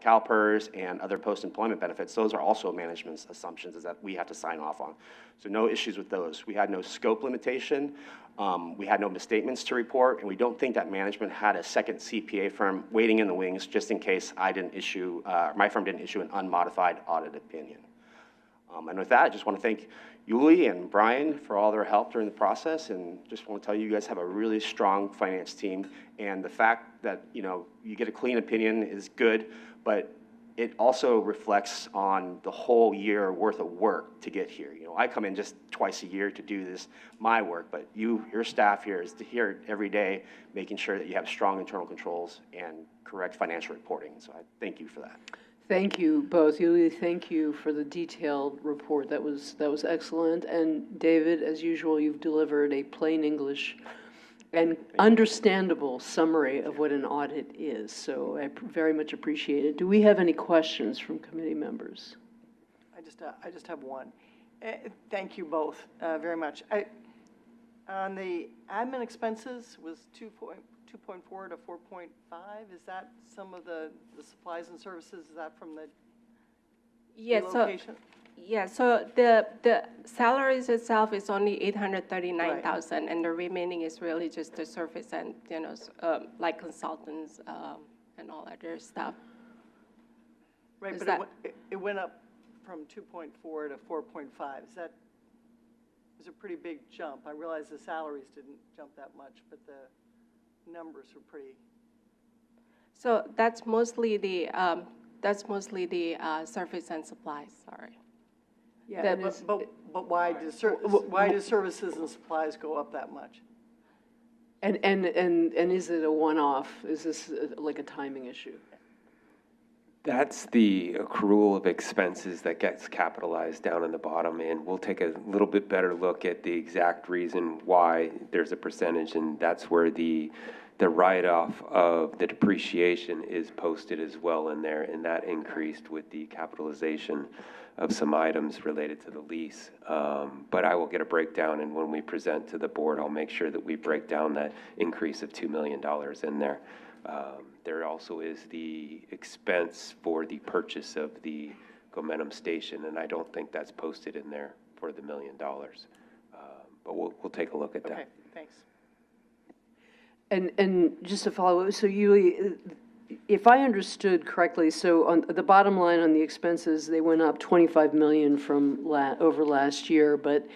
CalPERS and other post-employment benefits, those are also management's assumptions that we have to sign off on. So no issues with those. We had no scope limitation. We had no misstatements to report, and we don't think that management had a second CPA firm waiting in the wings just in case my firm didn't issue an unmodified audit opinion. And with that, I just want to thank Yuli and Brian for all their help during the process, and just want to tell you, you guys have a really strong finance team, and the fact that you get a clean opinion is good, but it also reflects on the whole year worth of work to get here. I come in just twice a year to do my work, but your staff here is here every day making sure that you have strong internal controls and correct financial reporting. So I thank you for that. Thank you both. Yuli, thank you for the detailed report. That was excellent. And David, as usual, you've delivered a plain English and understandable summary of what an audit is. So I very much appreciate it. Do we have any questions from committee members? I just have one. Thank you both very much. On the admin expenses was 2.4 to 4.5. Is that some of the supplies and services? Is that from the relocation? So the salaries itself is only 839,000, right. And the remaining is really just the service and like consultants and all other stuff. Right, but it went up from 2.4 to 4.5. Is a pretty big jump. I realize the salaries didn't jump that much, but the numbers were pretty. So that's mostly the service and supplies. Sorry. Yeah, but why do services and supplies go up that much? And is it a one-off? Is this like a timing issue? That's the accrual of expenses that gets capitalized down in the bottom, and we'll take a little bit better look at the exact reason why there's a percentage, and that's where the write-off of the depreciation is posted as well in there, and that increased with the capitalization of some items related to the lease. But I will get a breakdown, and when we present to the board, I'll make sure that we break down that increase of $2 million in there. There also is the expense for the purchase of the Gomentum station, and I don't think that's posted in there for the $1 million. But we'll take a look at that. Okay, thanks. And just to follow up, so Yuli, if I understood correctly, so on the bottom line on the expenses, they went up 25 million from over last year, but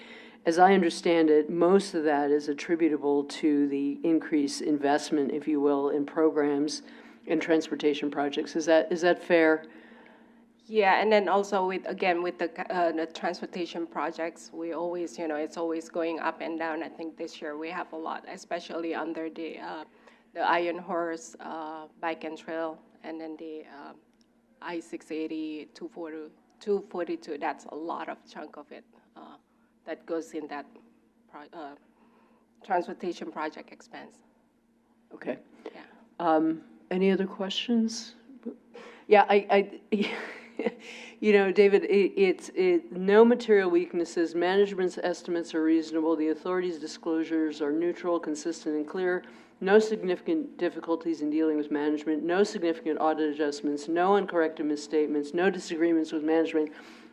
as I understand it, most of that is attributable to the increased investment, if you will, in programs and transportation projects. Is that fair? Yeah, and then also with the transportation projects, we always, it's always going up and down. I think this year we have a lot, especially under the Iron Horse Bike and Trail, and then the I-680, 242. That's a lot of chunk of it that goes in that transportation project expense. Okay. Yeah. Any other questions? Yeah, David, it's no material weaknesses. Management's estimates are reasonable. The authority's disclosures are neutral, consistent, and clear. No significant difficulties in dealing with management. No significant audit adjustments. No uncorrected misstatements. No disagreements with management.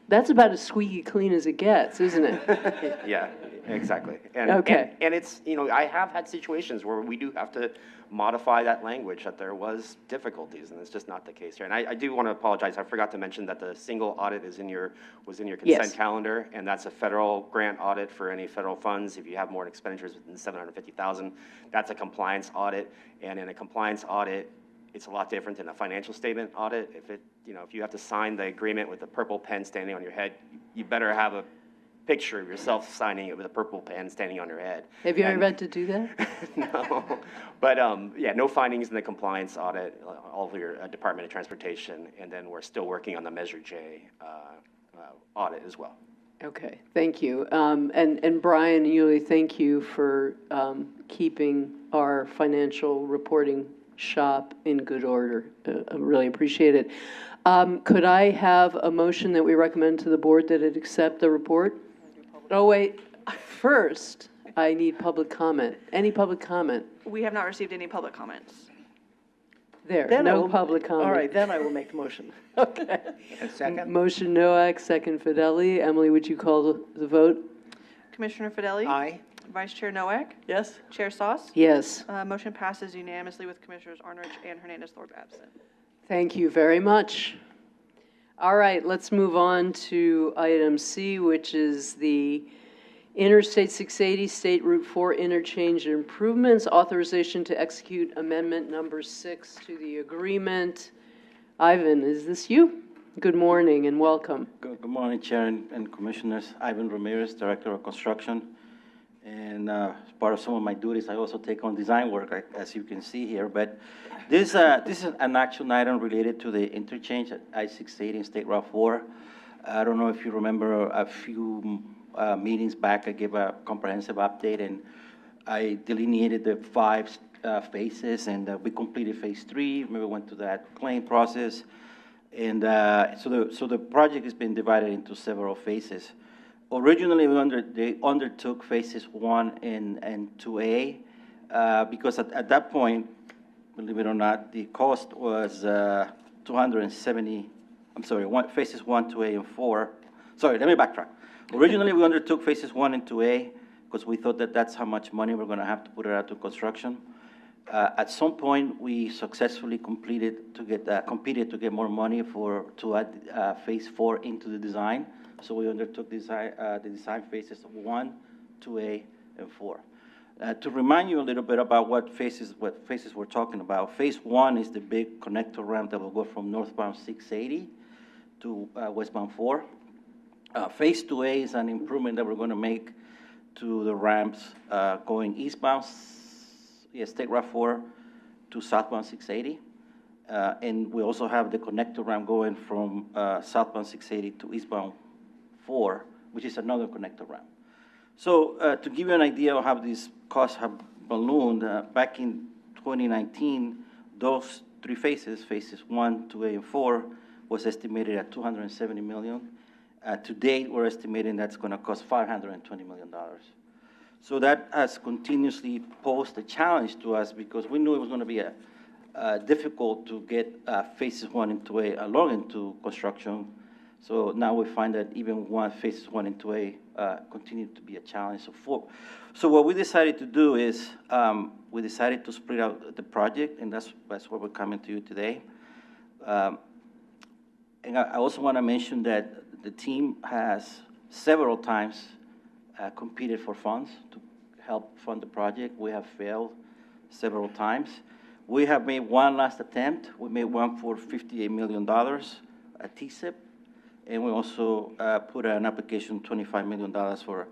That's about as squeaky clean as it gets, isn't it? Yeah, exactly. And, okay. And it's, I have had situations where we do have to modify that language, that there was difficulties, and it's just not the case here. And I do want to apologize. I forgot to mention that the single audit was in your consent calendar, and that's a federal grant audit for any federal funds. If you have more expenditures than $750,000, that's a compliance audit. And in a compliance audit, it's a lot different than a financial statement audit. If you have to sign the agreement with the purple pen standing on your head, you better have a picture of yourself signing it with a purple pen standing on your head. Have you ever And- had to do that? No, but yeah, no findings in the compliance audit, all of your Department of Transportation, and then we're still working on the Measure J audit as well. Okay, thank you. And Brian and Yuli, thank you for keeping our financial reporting shop in good order. I really appreciate it. Could I have a motion that we recommend to the board that it accept the report? Oh, wait, first, I need public comment. Any public comment? We have not received any public comments. There, Then I no will- public comment. All right, then I will make the motion. Okay. And second? Motion Noack, second Fidelli. Emily, would you call the vote? Commissioner Fideli? Aye. Vice Chair Noack? Yes? Chair Sauce? Yes. Motion passes unanimously with Commissioners Arnrich and Hernandez-Thorpe absent. Thank you very much. All right, let's move on to item C, which is the Interstate 680 State Route 4 interchange improvements, authorization to execute amendment number 6 to the agreement. Ivan, is this you? Good morning and welcome. Good morning, Chair and Commissioners. Ivan Ramirez, Director of Construction. And as part of some of my duties, I also take on design work, as you can see here. But this is an action item related to the interchange at I-680 and State Route 4. I don't know if you remember a few meetings back, I gave a comprehensive update, and I delineated the 5 phases, and we completed phase 3. Maybe went to that claim process. And so the project has been divided into several phases. Originally, they undertook phases 1 and 2A because at that point, believe it or not, the cost was 270. I'm sorry, phases 1, 2A, and 4. Sorry, let me backtrack. Originally, we undertook phases 1 and 2A because we thought that that's how much money we're going to have to put it out to construction. At some point, we successfully competed to get more money to add phase 4 into the design. So we undertook the design phases 1, 2A, and 4. To remind you a little bit about what phases we're talking about, phase 1 is the big connector ramp that will go from northbound 680 to westbound 4. Phase 2A is an improvement that we're going to make to the ramps going eastbound State Route 4 to southbound 680. And we also have the connector ramp going from southbound 680 to eastbound 4, which is another connector ramp. So to give you an idea of how these costs have ballooned, back in 2019, those 3 phases, phases 1, 2A, and 4, was estimated at $270 million. To date, we're estimating that's going to cost $520 million. So that has continuously posed a challenge to us because we knew it was going to be difficult to get phases 1 and 2A along into construction. So now we find that even phases 1 and 2A continue to be a challenge. So what we decided to do is we decided to split out the project, and that's why we're coming to you today. And I also want to mention that the team has several times competed for funds to help fund the project. We have failed several times. We have made one last attempt. We made one for $58 million at TSIP. And we also put an application, $25 million for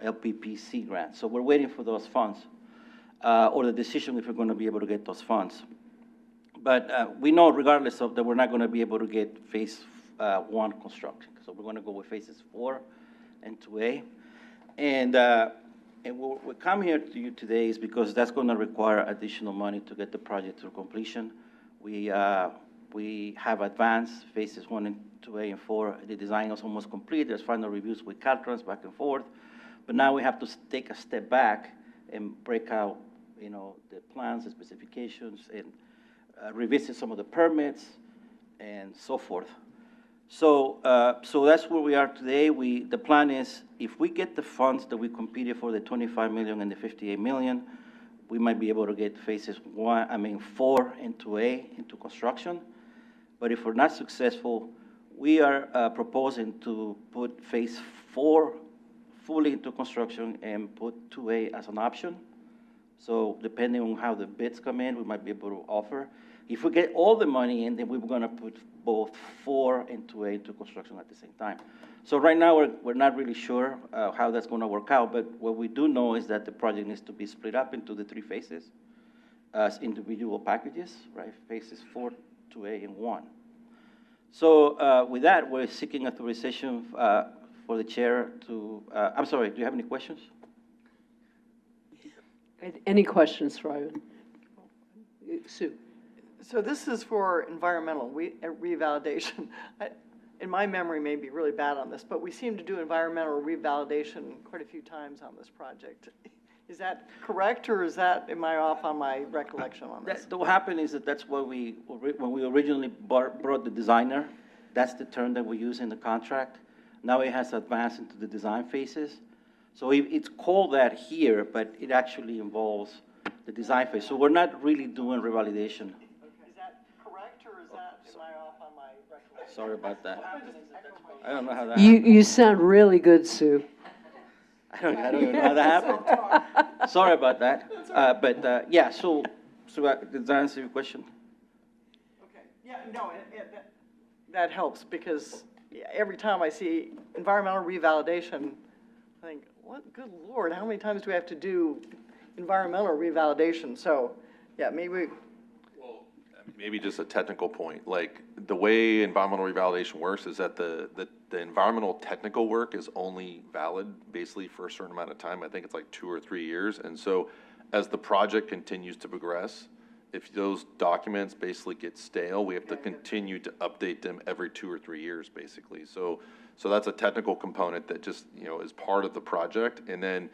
LPPC grant. So we're waiting for those funds or the decision if we're going to be able to get those funds. But we know regardless of that, we're not going to be able to get phase 1 construction. So we're going to go with phases 4 and 2A. And we come here to you today is because that's going to require additional money to get the project to completion. We have advanced phases 1 and 2A and 4. The design is almost complete. There's final reviews with Caltrans back and forth. But now we have to take a step back and break out, the plans, the specifications, and revisit some of the permits and so forth. So that's where we are today. The plan is if we get the funds that we competed for, the $25 million and the $58 million, we might be able to get phases 4 and 2A into construction. But if we're not successful, we are proposing to put phase 4 fully into construction and put 2A as an option. So depending on how the bids come in, we might be able to offer. If we get all the money in, then we're gonna put both 4 and 2A into construction at the same time. So right now, we're not really sure how that's gonna work out, but what we do know is that the project needs to be split up into the 3 phases as individual packages, right? Phases 4, 2A, and 1. So with that, we're seeking authorization for the chair to, I'm sorry, do you have any questions? Any questions for Ivan? Sue? So this is for environmental revalidation. In my memory may be really bad on this, but we seem to do environmental revalidation quite a few times on this project. Is that correct, or am I off on my recollection on this? What happened is that's what when we originally brought the designer, that's the term that we use in the contract. Now it has advanced into the design phases. So it's called that here, but it actually involves the design phase. So we're not really doing revalidation. Is that correct, or am I off on my recollection? Sorry about that. I don't know how that You sound really good, Sue. I don't even know how that happened. Sorry about that. Yeah, so did that answer your question? Okay, yeah, no, that helps, because every time I see environmental revalidation, I think, what, good Lord, how many times do we have to do environmental revalidation? So, yeah, maybe. Maybe just a technical point, like the way environmental revalidation works is that the environmental technical work is only valid basically for a certain amount of time. I think it's like 2 or 3 years. And so as the project continues to progress, if those documents basically get stale, we have to continue to update them every 2 or 3 years, basically. So that's a technical component that just, is part of the project. And then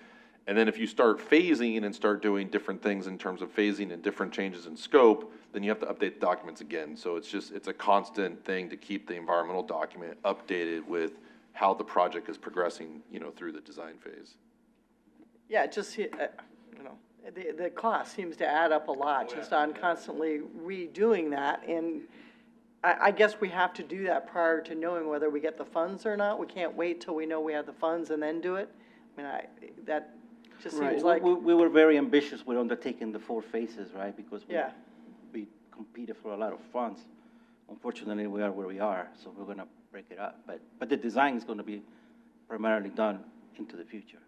if you start phasing and start doing different things in terms of phasing and different changes in scope, then you have to update the documents again. So it's a constant thing to keep the environmental document updated with how the project is progressing, through the design phase. Yeah, just, the cost seems to add up a lot, just on constantly redoing that. And I guess we have to do that prior to knowing whether we get the funds or not. We can't wait till we know we have the funds and then do it. I mean, that just seems like. We were very ambitious with undertaking the 4 phases, right? Because we competed for a lot of funds. Unfortunately, we are where we are, so we're going to break it up. But the design is going to be primarily done into the future.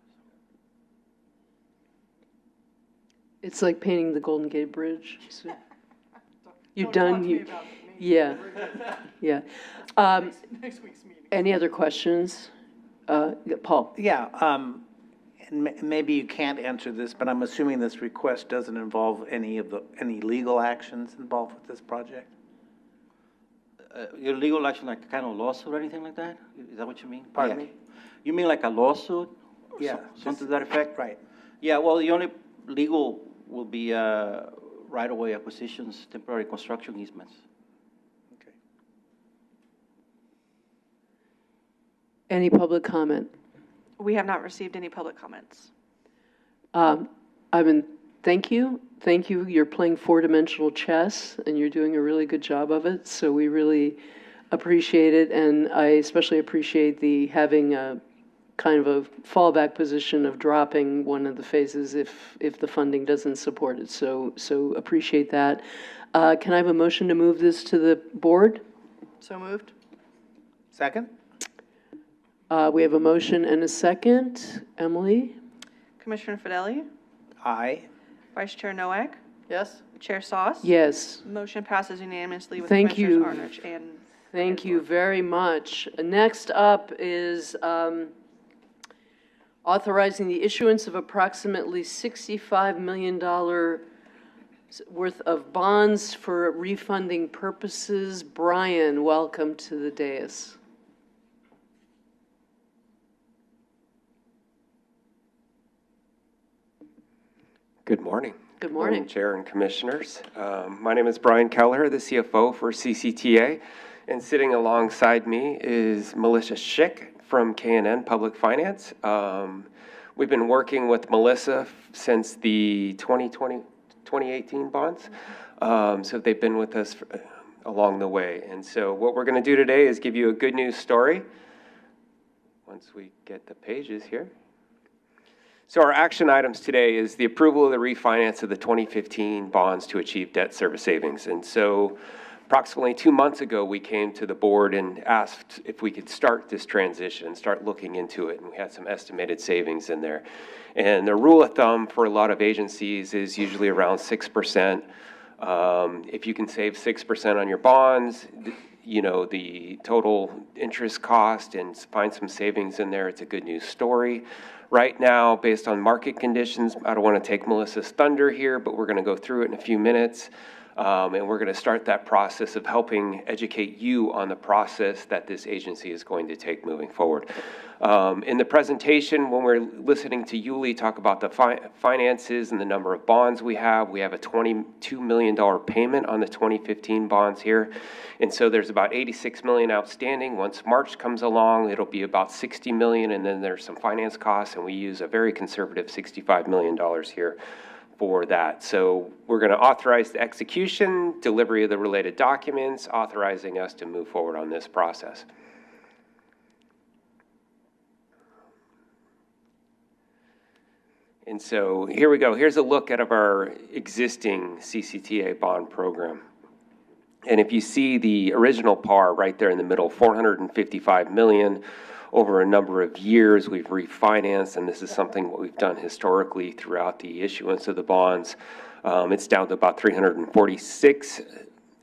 It's like painting the Golden Gate Bridge. So you're Don't done. talk to me about me. Yeah. Yeah. Next week's meeting. Any other questions? Paul? Yeah, and maybe you can't answer this, but I'm assuming this request doesn't involve any legal actions involved with this project? Your legal action, like kind of lawsuit or anything like that? Is that what you mean? Pardon me? You mean like a lawsuit? Yeah. Something to that effect? Right. Yeah, well, the only legal will be right-of-way acquisitions, temporary construction easements. Okay. Any public comment? We have not received any public comments. Ivan, thank you. Thank you. You're playing 4-dimensional chess, and you're doing a really good job of it. So we really appreciate it, and I especially appreciate having a kind of a fallback position of dropping one of the phases if the funding doesn't support it. So appreciate that. Can I have a motion to move this to the board? So moved. Second? We have a motion and a second. Emily? Commissioner Fideli? Aye. Vice Chair Noack? Yes? Chair Sauce? Yes. Motion passes unanimously with Thank Commissioners you. Arnich and. Thank you very much. Next up is authorizing the issuance of approximately $65 million worth of bonds for refunding purposes. Brian, welcome to the dais. Good morning. Good morning. Chair and Commissioners. My name is Brian Keller, the CFO for CCTA, and sitting alongside me is Melissa Schick from K&N Public Finance. We've been working with Melissa since the 2018 bonds, so they've been with us along the way. And so what we're going to do today is give you a good news story once we get the pages here. So our action items today is the approval of the refinance of the 2015 bonds to achieve debt service savings. And so approximately 2 months ago, we came to the board and asked if we could start this transition, start looking into it, and we had some estimated savings in there. And the rule of thumb for a lot of agencies is usually around 6%. If you can save 6% on your bonds, you know, the total interest cost and find some savings in there, it's a good news story. Right now, based on market conditions, I don't want to take Melissa's thunder here, but we're going to go through it in a few minutes. And we're going to start that process of helping educate you on the process that this agency is going to take moving forward. In the presentation, when we're listening to Yuli talk about the finances and the number of bonds we have a $22 million payment on the 2015 bonds here. And so there's about $86 million outstanding. Once March comes along, it'll be about $60 million, and then there's some finance costs, and we use a very conservative $65 million here for that. So we're going to authorize the execution, delivery of the related documents, authorizing us to move forward on this process. And so here we go. Here's a look at our existing CCTA bond program. And if you see the original par right there in the middle, $455 million. Over a number of years, we've refinanced, and this is something what we've done historically throughout the issuance of the bonds. It's down to about 346,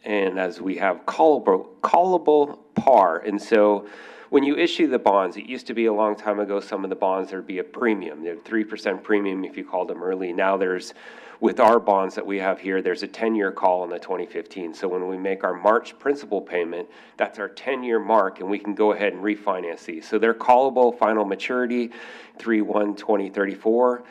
and as we have callable par. And so when you issue the bonds, it used to be a long time ago, some of the bonds, there'd be a premium. There'd 3% premium if you called them early. Now there's, with our bonds that we have here, there's a 10-year call on the 2015. So when we make our March principal payment, that's our 10-year mark, and we can go ahead and refinance these. So they're callable, final maturity, 3/1/2034.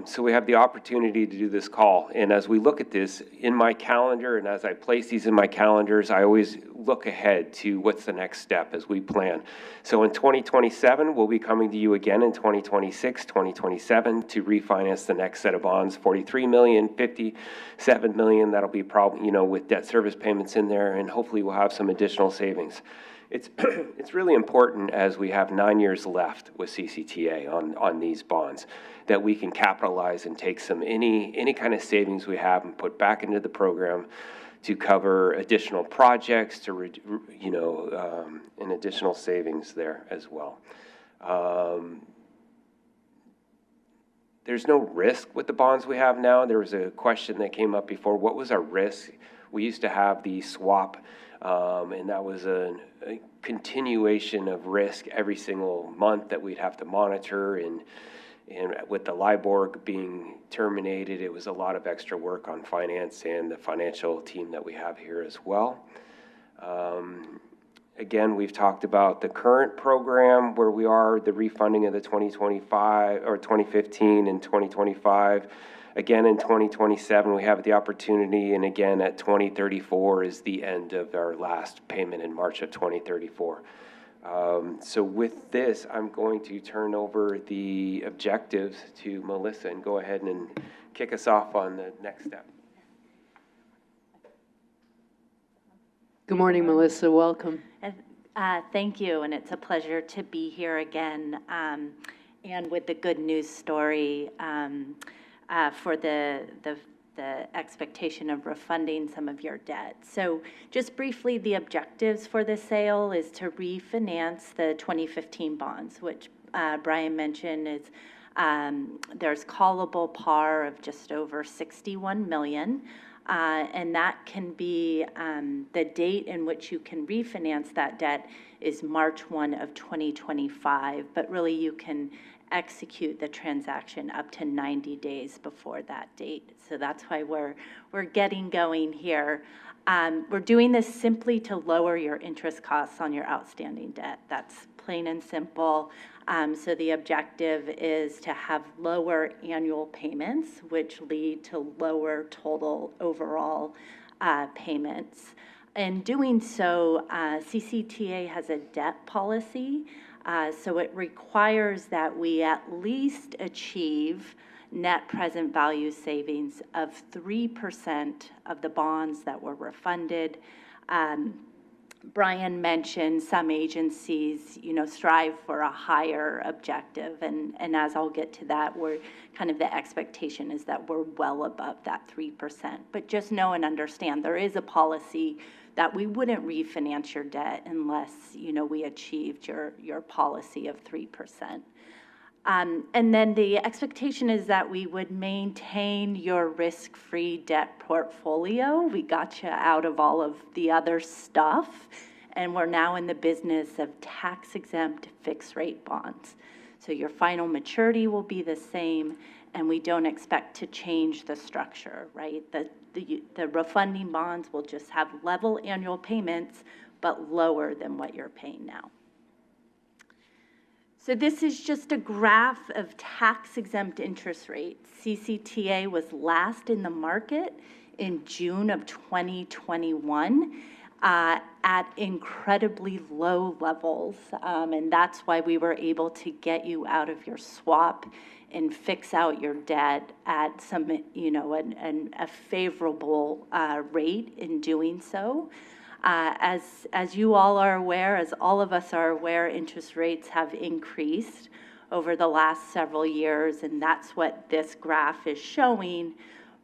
So we have the opportunity to do this call. And as we look at this in my calendar, and as I place these in my calendars, I always look ahead to what's the next step as we plan. So in 2027, we'll be coming to you again in 2026, 2027 to refinance the next set of bonds, $43 million, $57 million. That'll be probably, you know, with debt service payments in there, and hopefully we'll have some additional savings. It's really important as we have 9 years left with CCTA on these bonds that we can capitalize and take some any kind of savings we have and put back into the program to cover additional projects, and additional savings there as well. There's no risk with the bonds we have now. There was a question that came up before. What was our risk? We used to have the swap, and that was a continuation of risk every single month that we'd have to monitor. And with the LIBOR being terminated, it was a lot of extra work on finance and the financial team that we have here as well. Again, we've talked about the current program where we are, the refunding of the 2025 or 2015 and 2025. Again, in 2027, we have the opportunity, and again, at 2034 is the end of our last payment in March of 2034. So with this, I'm going to turn over the objectives to Melissa and go ahead and kick us off on the next step. Good morning, Melissa. Welcome. Thank you, and it's a pleasure to be here again, and with the good news story for the expectation of refunding some of your debt. So just briefly, the objectives for the sale is to refinance the 2015 bonds, which Brian mentioned is there's callable par of just over $61 million. And that can be the date in which you can refinance that debt is March 1 of 2025, but really you can execute the transaction up to 90 days before that date. So that's why we're getting going here. We're doing this simply to lower your interest costs on your outstanding debt. That's plain and simple. So the objective is to have lower annual payments, which lead to lower total overall payments. In doing so, CCTA has a debt policy, so it requires that we at least achieve net present value savings of 3% of the bonds that were refunded. Brian mentioned some agencies, strive for a higher objective, and as I'll get to that, we're kind of the expectation is that we're well above that 3%. But just know and understand there is a policy that we wouldn't refinance your debt unless, we achieved your policy of 3%. And then the expectation is that we would maintain your risk-free debt portfolio. We got you out of all of the other stuff, and we're now in the business of tax-exempt fixed-rate bonds. So your final maturity will be the same, and we don't expect to change the structure, right? The refunding bonds will just have level annual payments, but lower than what you're paying now. So this is just a graph of tax-exempt interest rates. CCTA was last in the market in June of 2021 at incredibly low levels, and that's why we were able to get you out of your swap and fix out your debt at some, a favorable rate in doing so. As you all are aware, as all of us are aware, interest rates have increased over the last several years, and that's what this graph is showing.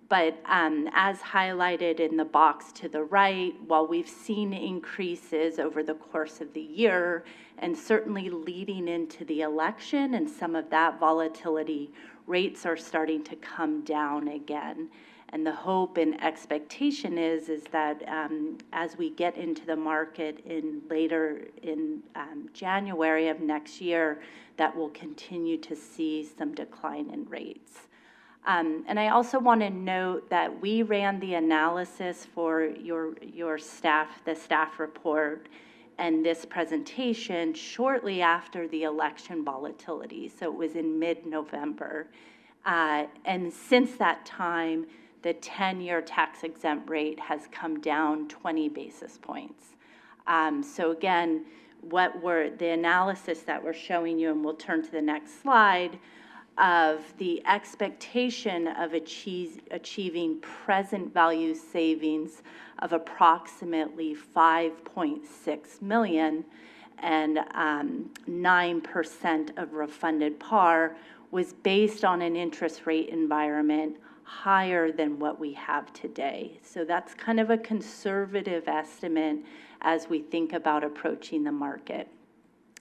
But as highlighted in the box to the right, while we've seen increases over the course of the year, and certainly leading into the election and some of that volatility, rates are starting to come down again. And the hope and expectation is that as we get into the market later in January of next year, that we'll continue to see some decline in rates. And I also want to note that we ran the analysis for your staff, the staff report, and this presentation shortly after the election volatility. So it was in mid-November. And since that time, the 10-year tax-exempt rate has come down 20 basis points. So again, the analysis that we're showing you, and we'll turn to the next slide, of the expectation of achieving present value savings of approximately $5.6 million and 9% of refunded par was based on an interest rate environment higher than what we have today. So that's kind of a conservative estimate as we think about approaching the market.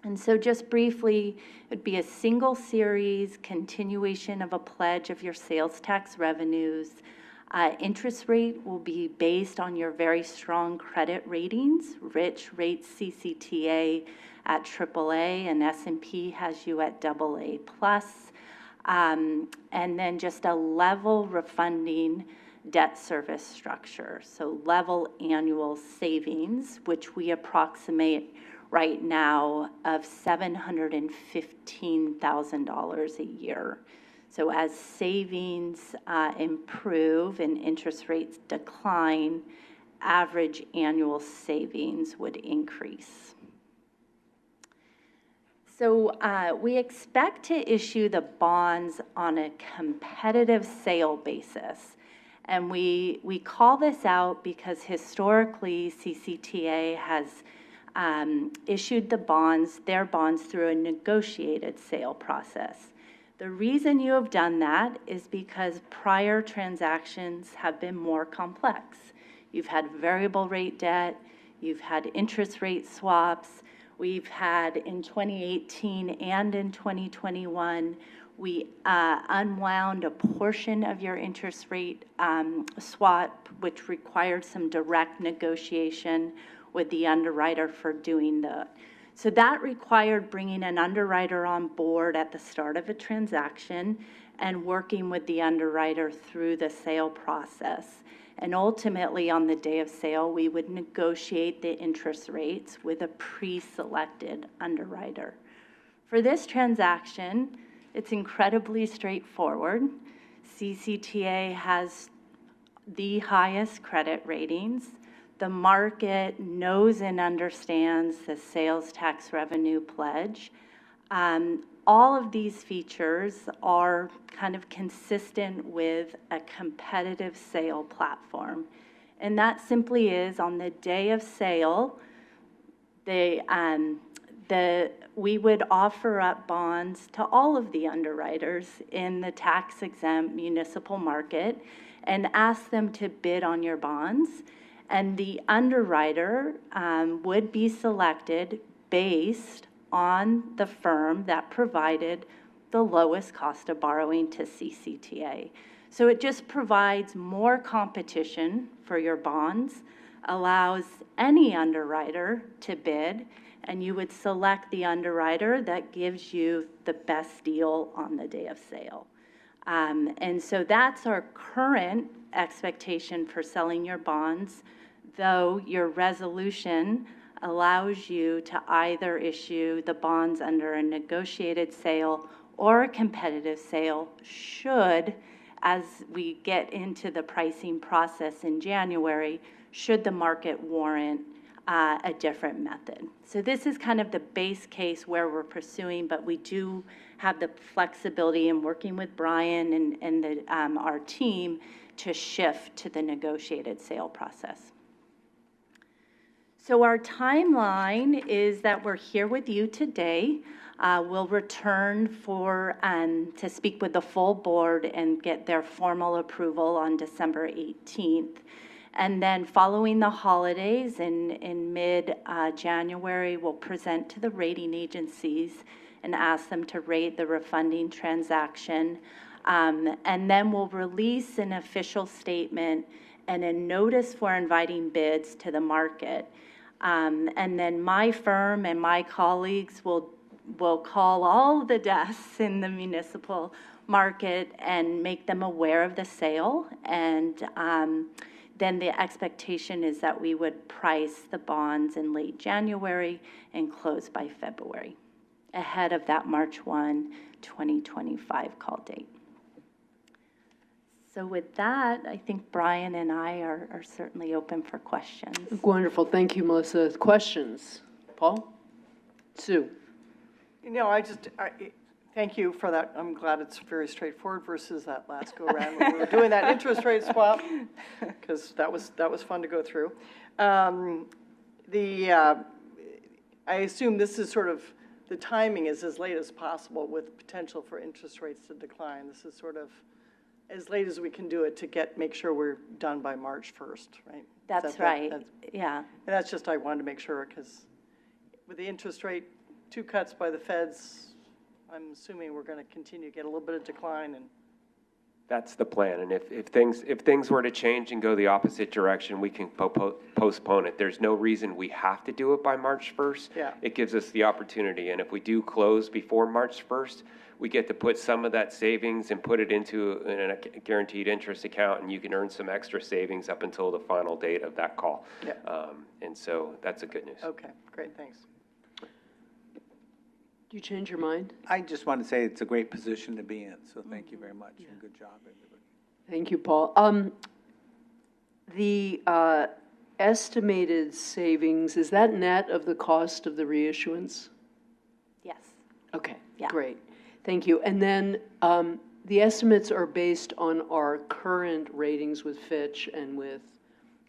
And so just briefly, it'd be a single series continuation of a pledge of your sales tax revenues. Interest rate will be based on your very strong credit ratings. Rich rates CCTA at AAA, and S&P has you at AA+. And then just a level refunding debt service structure. So level annual savings, which we approximate right now of $715,000 a year. So as savings improve and interest rates decline, average annual savings would increase. So we expect to issue the bonds on a competitive sale basis. And we call this out because historically CCTA has issued their bonds through a negotiated sale process. The reason you have done that is because prior transactions have been more complex. You've had variable rate debt, you've had interest rate swaps, we've had in 2018 and in 2021, we unwound a portion of your interest rate swap, which required some direct negotiation with the underwriter for doing that. So that required bringing an underwriter on board at the start of a transaction and working with the underwriter through the sale process. And ultimately, on the day of sale, we would negotiate the interest rates with a pre-selected underwriter. For this transaction, it's incredibly straightforward. CCTA has the highest credit ratings. The market knows and understands the sales tax revenue pledge. All of these features are kind of consistent with a competitive sale platform. And that simply is on the day of sale, we would offer up bonds to all of the underwriters in the tax-exempt municipal market and ask them to bid on your bonds. And the underwriter would be selected based on the firm that provided the lowest cost of borrowing to CCTA. So it just provides more competition for your bonds, allows any underwriter to bid, and you would select the underwriter that gives you the best deal on the day of sale. And so that's our current expectation for selling your bonds, though your resolution allows you to either issue the bonds under a negotiated sale or a competitive sale should, as we get into the pricing process in January, should the market warrant a different method. So this is kind of the base case where we're pursuing, but we do have the flexibility in working with Brian and our team to shift to the negotiated sale process. So our timeline is that we're here with you today. We'll return to speak with the full board and get their formal approval on December 18th. And then following the holidays in mid-January, we'll present to the rating agencies and ask them to rate the refunding transaction. And then we'll release an official statement and a notice for inviting bids to the market. And then my firm and my colleagues will call all the desks in the municipal market and make them aware of the sale. And then the expectation is that we would price the bonds in late January and close by February, ahead of that March 1, 2025 call date. So with that, I think Brian and I are certainly open for questions. Wonderful. Thank you, Melissa. Questions? Paul? Sue? Thank you for that. I'm glad it's very straightforward versus that last go-around when we were doing that interest rate swap, because that was fun to go through. I assume this is sort of, the timing is as late as possible with potential for interest rates to decline. This is sort of as late as we can do it to make sure we're done by March 1st, right? That's right, yeah. And that's just, I wanted to make sure, because with the interest rate, 2 cuts by the feds, I'm assuming we're going to continue to get a little bit of decline. And that's the plan. And if things were to change and go the opposite direction, we can postpone it. There's no reason we have to do it by March 1st. Yeah. It gives us the opportunity. And if we do close before March 1st, we get to put some of that savings and put it into a guaranteed interest account, and you can earn some extra savings up until the final date of that call. Yeah. And so that's a good news. Okay, great, thanks. Do you change your mind? I just want to say it's a great position to be in, so thank you very much, and good job, everybody. Thank you, Paul. The estimated savings, is that net of the cost of the reissuance? Yes. Okay, Yeah. great. Thank you. And then the estimates are based on our current ratings with Fitch and with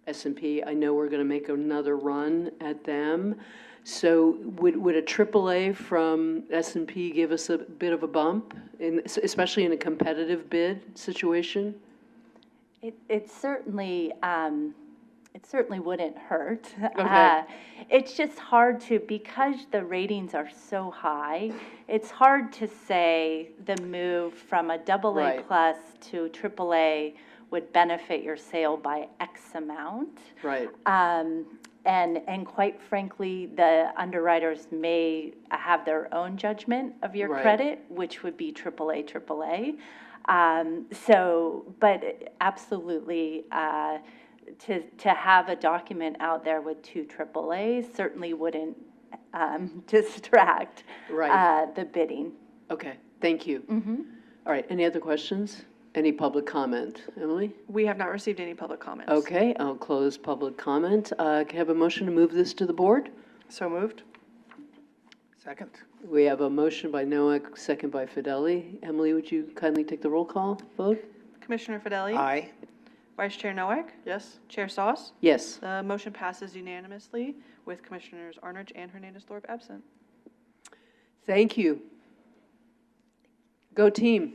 S&P. I know we're going to make another run at them. So would a AAA from S&P give us a bit of a bump, especially in a competitive bid situation? It certainly wouldn't hurt. Okay. It's just hard because the ratings are so high, it's hard to say the move from a AA Right. plus to AAA would benefit your sale by X amount. Right. And quite frankly, the underwriters may have their own judgment of your Right. credit, which would be AAA. But absolutely, to have a document out there with 2 AAAs certainly wouldn't distract Right. the bidding. Okay, thank you. All right, any other questions? Any public comment? Emily? We have not received any public comments. Okay, I'll close public comment. Can I have a motion to move this to the board? So moved? Second. We have a motion by Noack, second by Fideli. Emily, would you kindly take the roll call vote? Commissioner Fideli? Aye. Vice Chair Noack? Yes? Chair Sauce? Yes. The motion passes unanimously with Commissioners Arnridge and Hernandez-Thorpe absent. Thank you. Go team.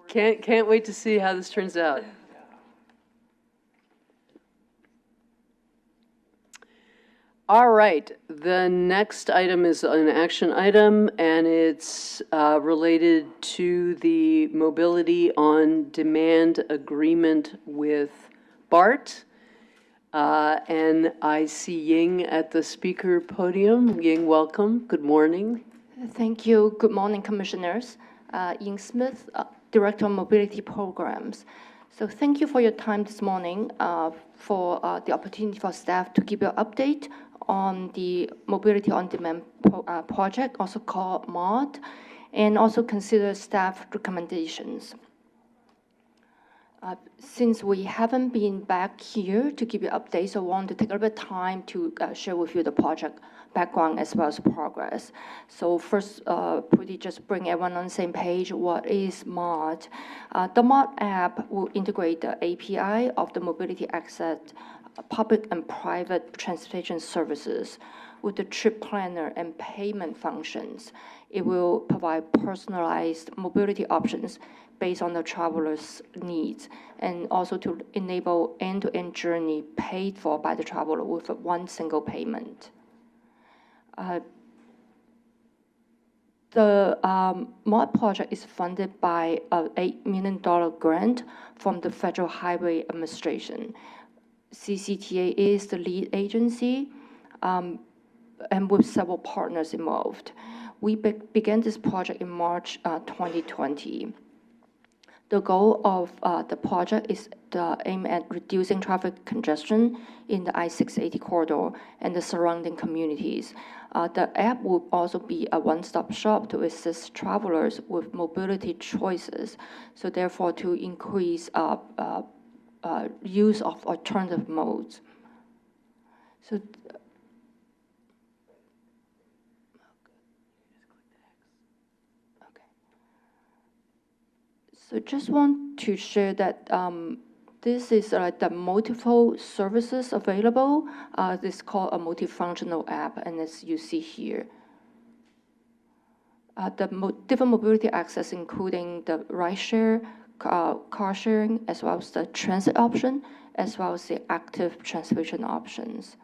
Can't wait to see how this turns out. All right, the next item is an action item, and it's related to the Mobility on Demand agreement with BART. And I see Ying at the speaker podium. Ying, welcome. Good morning. Thank you. Good morning, Commissioners. Ying Smith, Director of Mobility Programs. So thank you for your time this morning for the opportunity for staff to give you an update on the Mobility on Demand project, also called MOD, and also consider staff recommendations. Since we haven't been back here to give you updates, I want to take a little bit of time to share with you the project background as well as progress. So first, pretty just bring everyone on the same page. What is MOD? The MOD app will integrate the API of the mobility access, public and private transportation services with the trip planner and payment functions. It will provide personalized mobility options based on the traveler's needs, and also to enable end-to-end journey paid for by the traveler with one single payment. The MOD project is funded by an $8 million grant from the Federal Highway Administration. CCTA is the lead agency, and with several partners involved. We began this project in March 2020. The goal of the project is to aim at reducing traffic congestion in the I-680 corridor and the surrounding communities. The app will also be a one-stop shop to assist travelers with mobility choices, so therefore to increase use of alternative modes. So So just want to share that this is the multiple services available. This is called a multifunctional app, and as you see here. Different mobility access, including the rideshare, car sharing, as well as the transit option, as well as the active transportation options.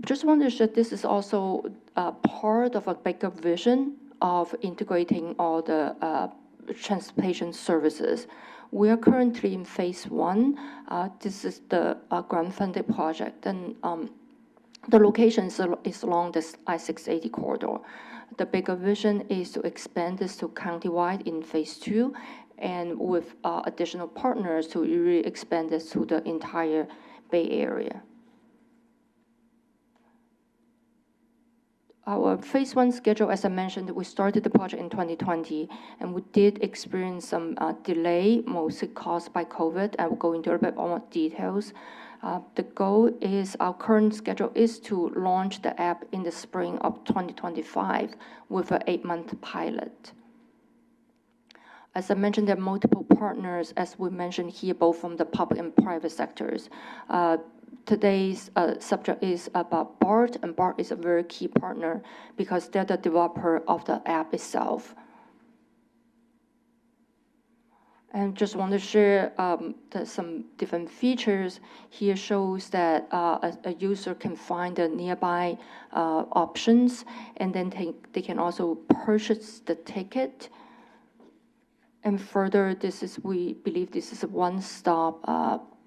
Just want to share this is also part of a bigger vision of integrating all the transportation services. We are currently in phase 1. This is the grant-funded project, and the location is along this I-680 corridor. The bigger vision is to expand this to countywide in phase 2, and with additional partners to really expand this to the entire Bay Area. Our phase 1 schedule, as I mentioned, we started the project in 2020, and we did experience some delay, mostly caused by COVID. I will go into a little bit more details. The goal is, our current schedule is to launch the app in the spring of 2025 with an 8-month pilot. As I mentioned, there are multiple partners, as we mentioned here, both from the public and private sectors. Today's subject is about BART, and BART is a very key partner because they're the developer of the app itself. And just want to share some different features. Here shows that a user can find the nearby options, and then they can also purchase the ticket. And further, we believe this is a one-stop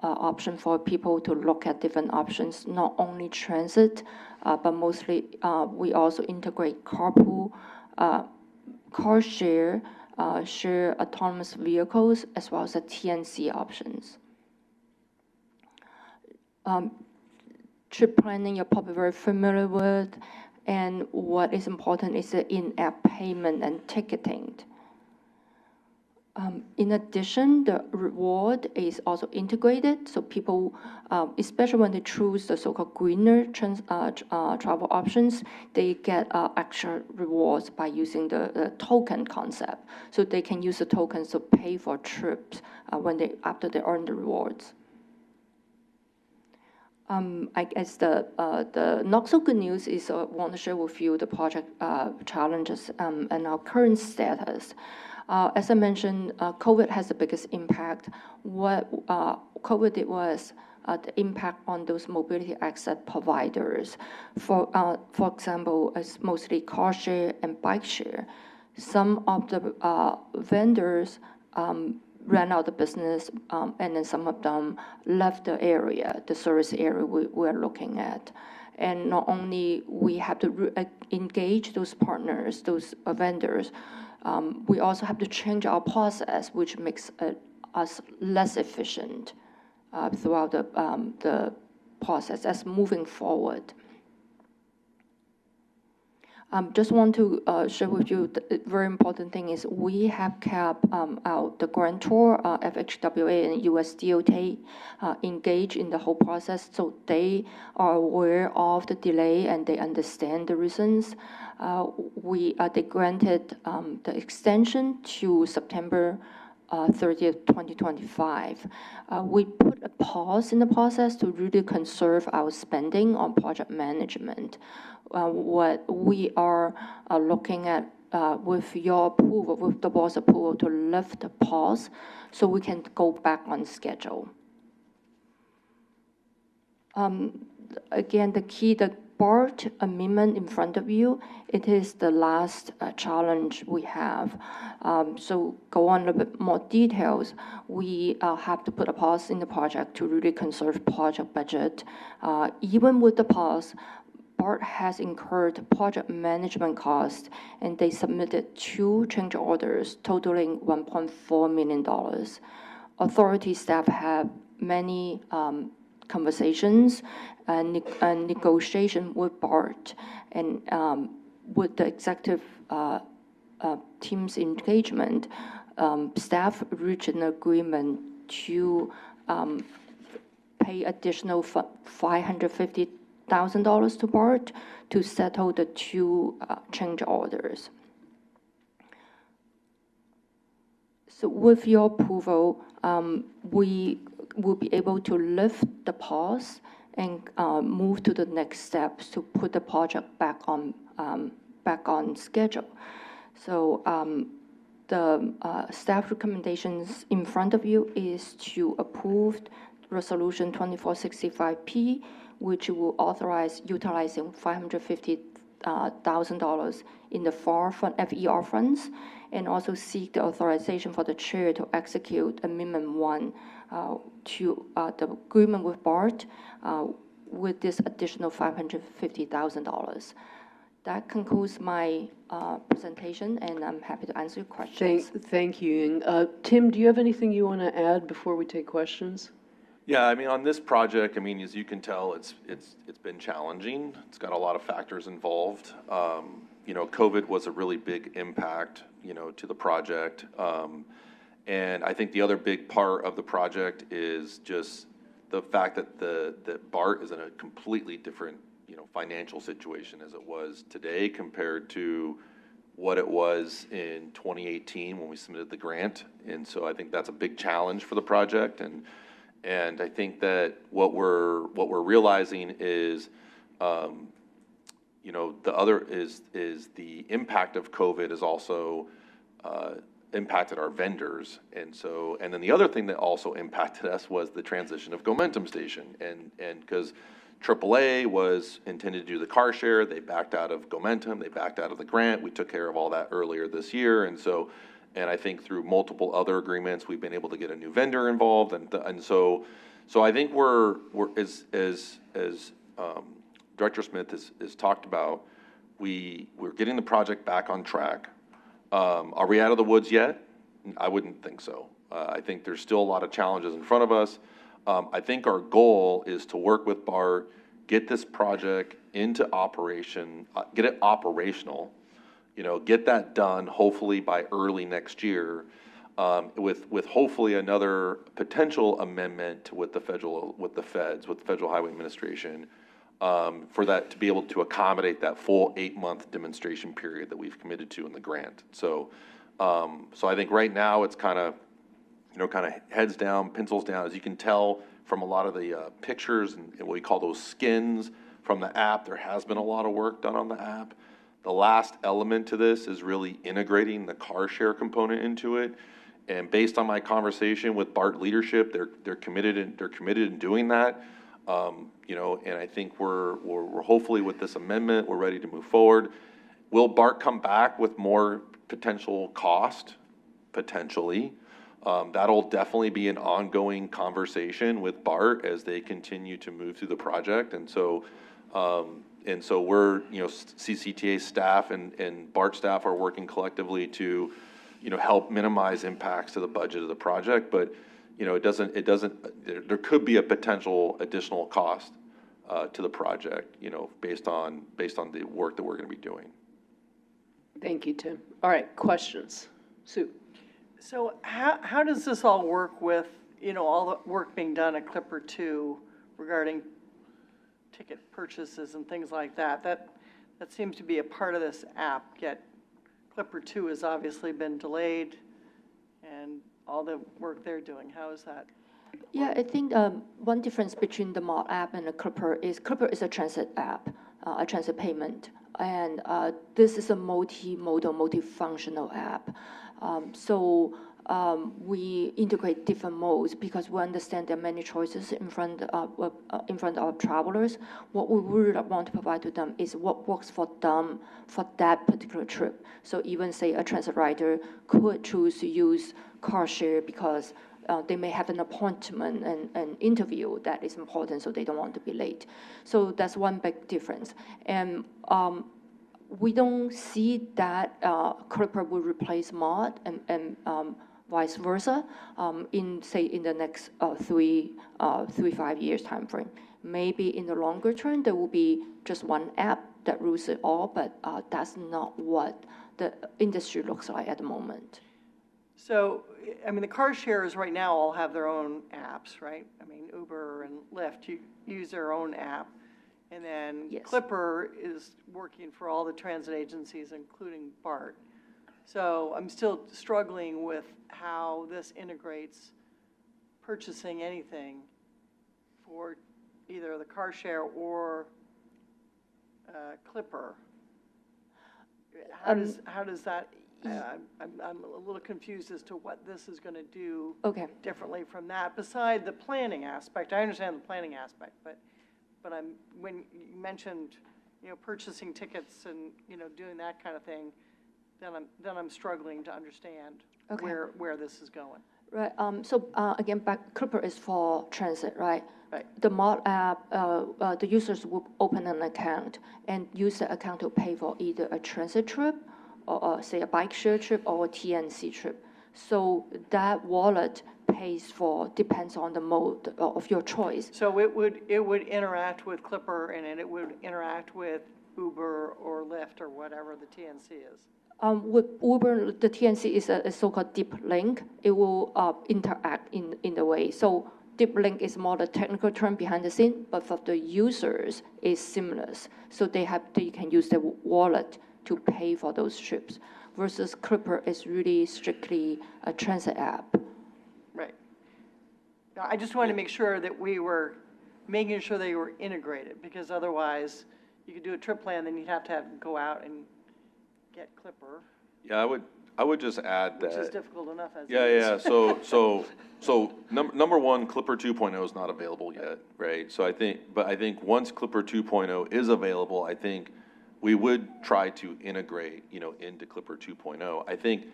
option for people to look at different options, not only transit, but mostly we also integrate carpool, car share, share autonomous vehicles, as well as the TNC options. Trip planning, you're probably very familiar with, and what is important is the in-app payment and ticketing. In addition, the reward is also integrated, so people, especially when they choose the so-called greener travel options, they get extra rewards by using the token concept. So they can use the tokens to pay for trips after they earn the rewards. I guess the not so good news is I want to share with you the project challenges and our current status. As I mentioned, COVID has the biggest impact. What COVID did was the impact on those mobility access providers. For example, it's mostly car share and bike share. Some of the vendors ran out of business, and then some of them left the area, the service area we're looking at. And not only we have to engage those partners, those vendors, we also have to change our process, which makes us less efficient throughout the process as moving forward. Just want to share with you the very important thing is we have kept the grantor, FHWA and US DOT engaged in the whole process, so they are aware of the delay and they understand the reasons. They granted the extension to September 30th, 2025. We put a pause in the process to really conserve our spending on project management. What we are looking at with your approval, with the board's approval, to lift the pause so we can go back on schedule. Again, the BART amendment in front of you, it is the last challenge we have. So go on a little bit more details. We have to put a pause in the project to really conserve project budget. Even with the pause, BART has incurred project management costs, and they submitted 2 change orders totaling $1.4 million. Authority staff have many conversations and negotiation with BART, and with the executive team's engagement, staff reached an agreement to pay additional $550,000 to BART to settle the 2 change orders. So with your approval, we will be able to lift the pause and move to the next steps to put the project back on schedule. So the staff recommendations in front of you is to approve Resolution 2465P, which will authorize utilizing $550,000 in the FAR fund, FER funds, and also seek the authorization for the chair to execute Amendment 1 to the agreement with BART with this additional $550,000. That concludes my presentation, and I'm happy to answer your questions. Thank you. Tim, do you have anything you want to add before we take questions? Yeah, I mean, on this project, I mean, as you can tell, it's been challenging. It's got a lot of factors involved. You know, COVID was a really big impact, you know, to the project. And I think the other big part of the project is just the fact that that BART is in a completely different, you know, financial situation as it was today compared to what it was in 2018 when we submitted the grant. And so I think that's a big challenge for the project. And I think that what we're realizing is, you know, the other is the impact of COVID has also impacted our vendors. And then the other thing that also impacted us was the transition of Gomentum Station. And because AAA was intended to do the car share, they backed out of Gomentum, they backed out of the grant. We took care of all that earlier this year. And I think through multiple other agreements, we've been able to get a new vendor involved. And so I think we're as Director Smith has talked about, we're getting the project back on track. Are we out of the woods yet? I wouldn't think so. I think there's still a lot of challenges in front of us. I think our goal is to work with BART, get this project into operation, get it operational, you know, get that done hopefully by early next year. with hopefully another potential amendment with the Federal Highway Administration, for that to be able to accommodate that full 8-month demonstration period that we've committed to in the grant. So I think right now it's kind of heads down, pencils down. As you can tell from a lot of the pictures and what we call those skins from the app, there has been a lot of work done on the app. The last element to this is really integrating the car share component into it. And based on my conversation with BART leadership, they're committed in doing that. And I think we're hopefully with this amendment, we're ready to move forward. Will BART come back with more potential cost? Potentially. That'll definitely be an ongoing conversation with BART as they continue to move through the project. And so we're, CCTA staff and BART staff are working collectively to, help minimize impacts to the budget of the project. But, there could be a potential additional cost to the project, based on the work that we're going to be doing. Thank you, Tim. All right, questions? Sue? So how does this all work with, all the work being done at Clipper 2 regarding ticket purchases and things like that? That seems to be a part of this app, yet Clipper 2 has obviously been delayed and all the work they're doing. How is that? Yeah, I think one difference between the MOD app and the Clipper is a transit app, a transit payment. And this is a multimodal, multifunctional app. We integrate different modes because we understand there are many choices in front of travelers. What we really want to provide to them is what works for them for that particular trip. So even say a transit rider could choose to use car share because they may have an appointment and an interview that is important, so they don't want to be late. So that's one big difference. And we don't see that Clipper will replace MOD and vice versa in the next 3-5 years time frame. Maybe in the longer term, there will be just one app that rules it all, but that's not what the industry looks like at the moment. So, the car shares right now all have their own apps, right? Uber and Lyft use their own app. And then Yes. Clipper is working for all the transit agencies, including BART. So I'm still struggling with how this integrates purchasing anything for either the car share or Clipper. How does that? I'm a little confused as to what this is going to do differently from that. Beside the planning aspect, I understand the planning aspect, but when you mentioned, purchasing tickets and, doing that kind of thing, then I'm struggling to understand where this is going. Right. Again, Clipper is for transit, right? Right. The MOD app, the users will open an account and use the account to pay for either a transit trip or say a bike share trip or a TNC trip. So that wallet depends on the mode of your choice. So it would interact with Clipper and it would interact with Uber or Lyft or whatever the TNC is. With Uber, the TNC is a so-called deep link. It will interact in the way. So deep link is more the technical term behind the scene, but for the users, it's seamless. So they can use the wallet to pay for those trips. Versus Clipper is really strictly a transit app. Right. Now, I just wanted to make sure that we were making sure they were integrated, because otherwise you could do a trip plan, then you'd have to go out and get Clipper. Yeah, I would just add that. Which is difficult enough as Yeah, it is. yeah. So number one, Clipper 2.0 is not available yet, right? So I think once Clipper 2.0 is available, I think we would try to integrate, into Clipper 2.0. I think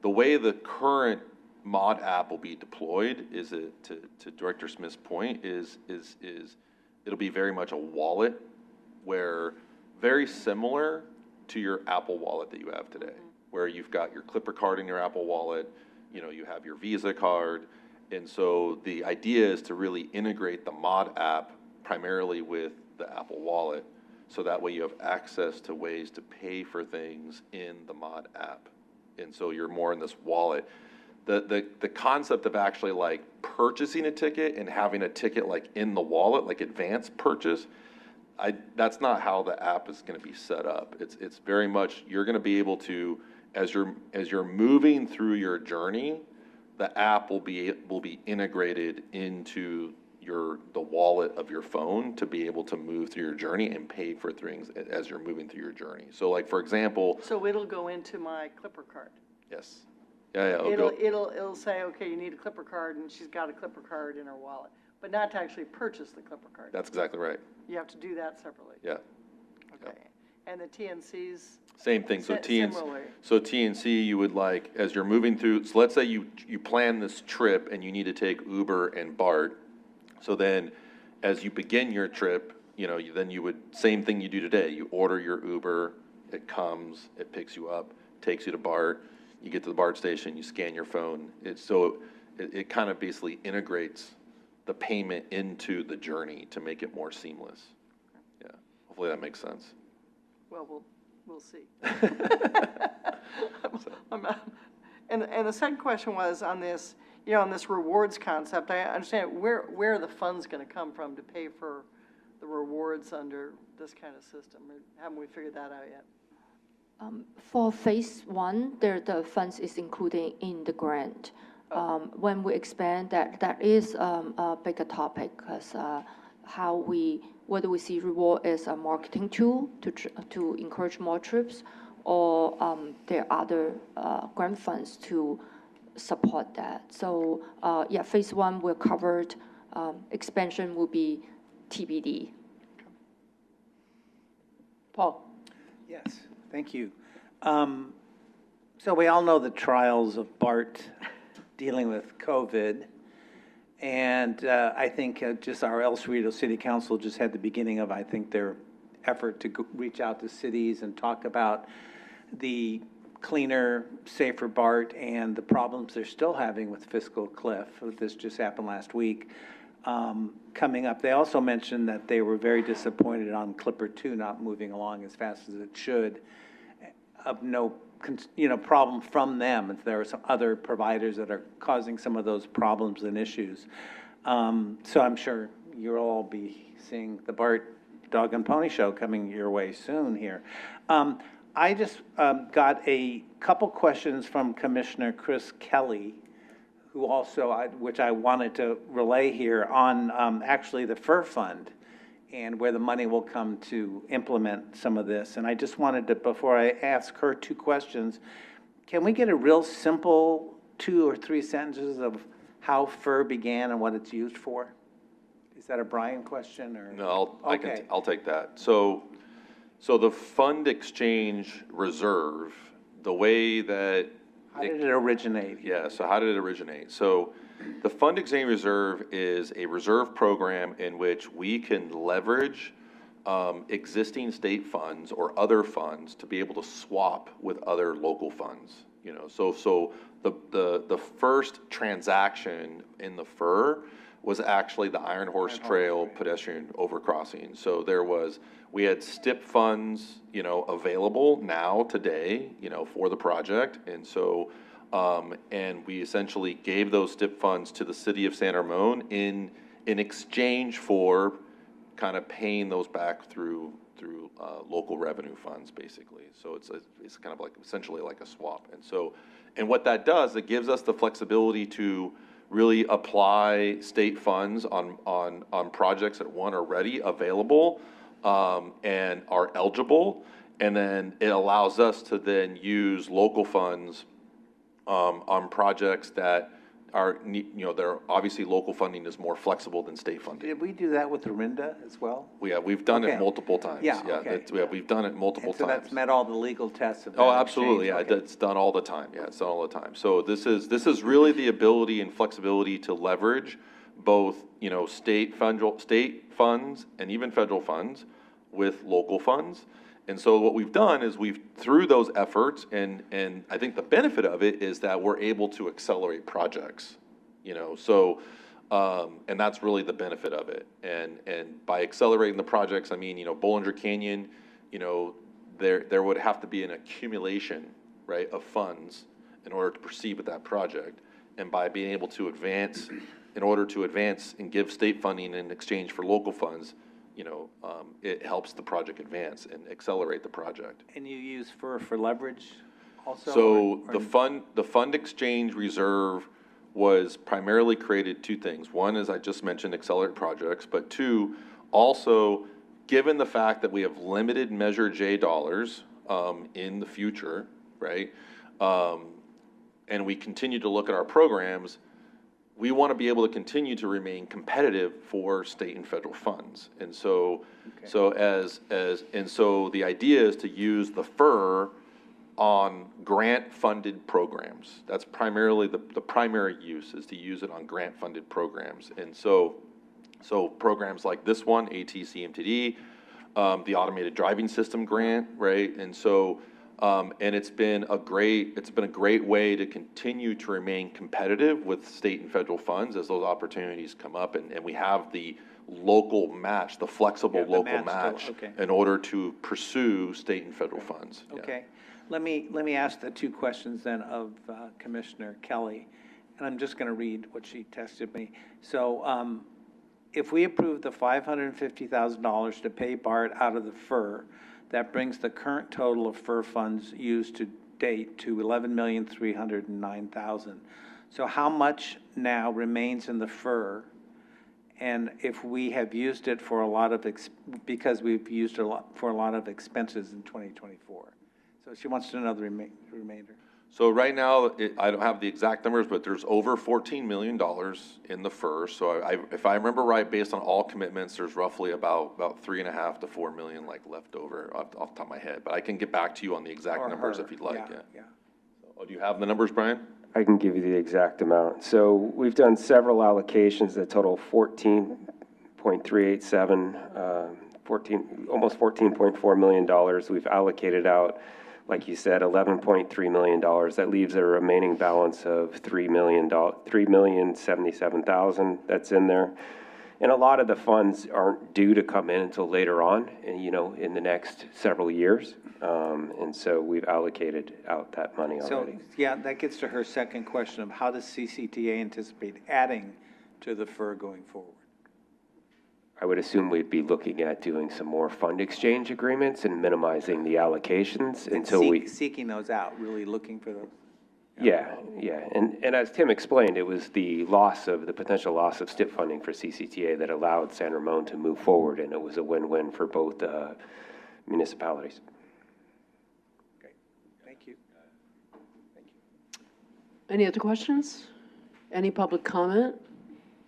the way the current MOD app will be deployed is to Director Smith's point is it'll be very much a wallet, where very similar to your Apple Wallet that you have today, where you've got your Clipper card in your Apple Wallet, you have your Visa card. And so the idea is to really integrate the MOD app primarily with the Apple Wallet, so that way you have access to ways to pay for things in the MOD app. And so you're more in this wallet. the concept of actually like purchasing a ticket and having a ticket like in the wallet, like advanced purchase, that's not how the app is going to be set up. It's very much, you're going to be able to, as you're moving through your journey, the app will be integrated into the wallet of your phone to be able to move through your journey and pay for things as you're moving through your journey. So like, for example. So it'll go into my Clipper card? Yes. Yeah, It'll say, okay, you need a Clipper card, and she's got a Clipper card in her wallet, but not to actually purchase the Clipper card. That's exactly right. You have to do that separately? Yeah. Okay. And the TNCs? Same thing. So Similarly. TNC, you would like, as you're moving through, so let's say you plan this trip and you need to take Uber and BART. So then as you begin your trip, then you would, same thing you do today. You order your Uber, it comes, it picks you up, takes you to BART. You get to the BART station, you scan your phone. It kind of basically integrates the payment into the journey to make it more seamless. Yeah, hopefully that makes sense. Well, we'll see. And the second question was on this, on this rewards concept. I understand where are the funds going to come from to pay for the rewards under this kind of system? Or haven't we figured that out yet? For phase one, the funds is included in the grant. When we expand that is a bigger topic because whether we see reward as a marketing tool to encourage more trips, or there are other grant funds to support that. So phase one we're covered. Expansion will be TBD. Paul. Yes. Thank you. So we all know the trials of BART dealing with COVID. And I think just our El Cerrito City Council just had the beginning of, I think, their effort to reach out to cities and talk about the cleaner, safer BART and the problems they're still having with fiscal cliff. This just happened last week. Coming up, they also mentioned that they were very disappointed on Clipper 2 not moving along as fast as it should. Of no, problem from them. There are some other providers that are causing some of those problems and issues. So I'm sure you'll all be seeing the BART Dog and Pony Show coming your way soon here. I just got a couple questions from Commissioner Chris Kelly, who also, which I wanted to relay here on actually the FER fund and where the money will come to implement some of this. And I just wanted to, before I ask her two questions, can we get a real simple 2 or 3 sentences of how FER began and what it's used for? Is that a Brian question or? No, I'll take that. So the fund exchange reserve, the way that. How did it originate? Yeah, so how did it originate? So the fund exchange reserve is a reserve program in which we can leverage existing state funds or other funds to be able to swap with other local funds. So the first transaction in the FER was actually the Iron Horse Trail pedestrian overcrossing. So we had STIP funds, available now today, for the project. And so, and we essentially gave those STIP funds to the city of San Ramon in exchange for kind of paying those back through local revenue funds, basically. So it's kind of like essentially like a swap. And what that does, it gives us the flexibility to really apply state funds on projects that, one, are ready, available, and are eligible. And then it allows us to then use local funds on projects that are, they're obviously local funding is more flexible than state funding. Did we do that with Orinda as well? We've done it multiple times. Okay. We've done it multiple times. So that's met all the legal tests of that. Oh, absolutely. Yeah, it's done all the time. Yeah, it's done all the time. So this is really the ability and flexibility to leverage both, state funds and even federal funds with local funds. And so what we've done is through those efforts, and I think the benefit of it is that we're able to accelerate projects, so, and that's really the benefit of it. And by accelerating the projects, I mean, Bollinger Canyon, there would have to be an accumulation, right, of funds in order to proceed with that project. and by being able to advance, in order to advance and give state funding in exchange for local funds, it helps the project advance and accelerate the project. And you use FER for leverage also? So or- the fund exchange reserve was primarily created two things. One, as I just mentioned, accelerate projects, but two, also, given the fact that we have limited Measure J dollars in the future, right? And we continue to look at our programs, we want to be able to continue to remain competitive for state and federal funds. And so, so the idea is to use the FER on grant-funded programs. That's primarily the primary use, is to use it on grant-funded programs. And so programs like this one, ATCMTD, the Automated Driving System Grant, right? And so, and it's been a great way to continue to remain competitive with state and federal funds as those opportunities come up, and we have the local match, the flexible local match, in order to pursue state and federal funds. Okay. Let me ask the two questions then of Commissioner Kelly, and I'm just going to read what she texted me. So if we approve the $550,000 to pay BART out of the FER, that brings the current total of FER funds used to date to $11,309,000. So how much now remains in the FER? And if we have used it for a lot of, because we've used it for a lot of expenses in 2024. So she wants to know the remainder. So right now, I don't have the exact numbers, but there's over $14 million in the FER. So if I remember right, based on all commitments, there's roughly about $3.5 to $4 million left over off the top of my head. But I can get back to you on the exact numbers if you'd like. Yeah. So, do you have the numbers, Brian? I can give you the exact amount. So we've done several allocations that total 14.387, almost $14.4 million. We've allocated out, like you said, $11.3 million. That leaves a remaining balance of $3,077,000 that's in there. And a lot of the funds aren't due to come in until later on, in the next several years. And so we've allocated out that money already. So, yeah, that gets to her second question of how does CCTA anticipate adding to the FER going forward? I would assume we'd be looking at doing some more fund exchange agreements and minimizing the allocations until seeking those out, really looking for those. Yeah. And as Tim explained, it was the potential loss of STIP funding for CCTA that allowed San Ramon to move forward, and it was a win-win for both municipalities. Okay, thank you. Any other questions? Any public comment?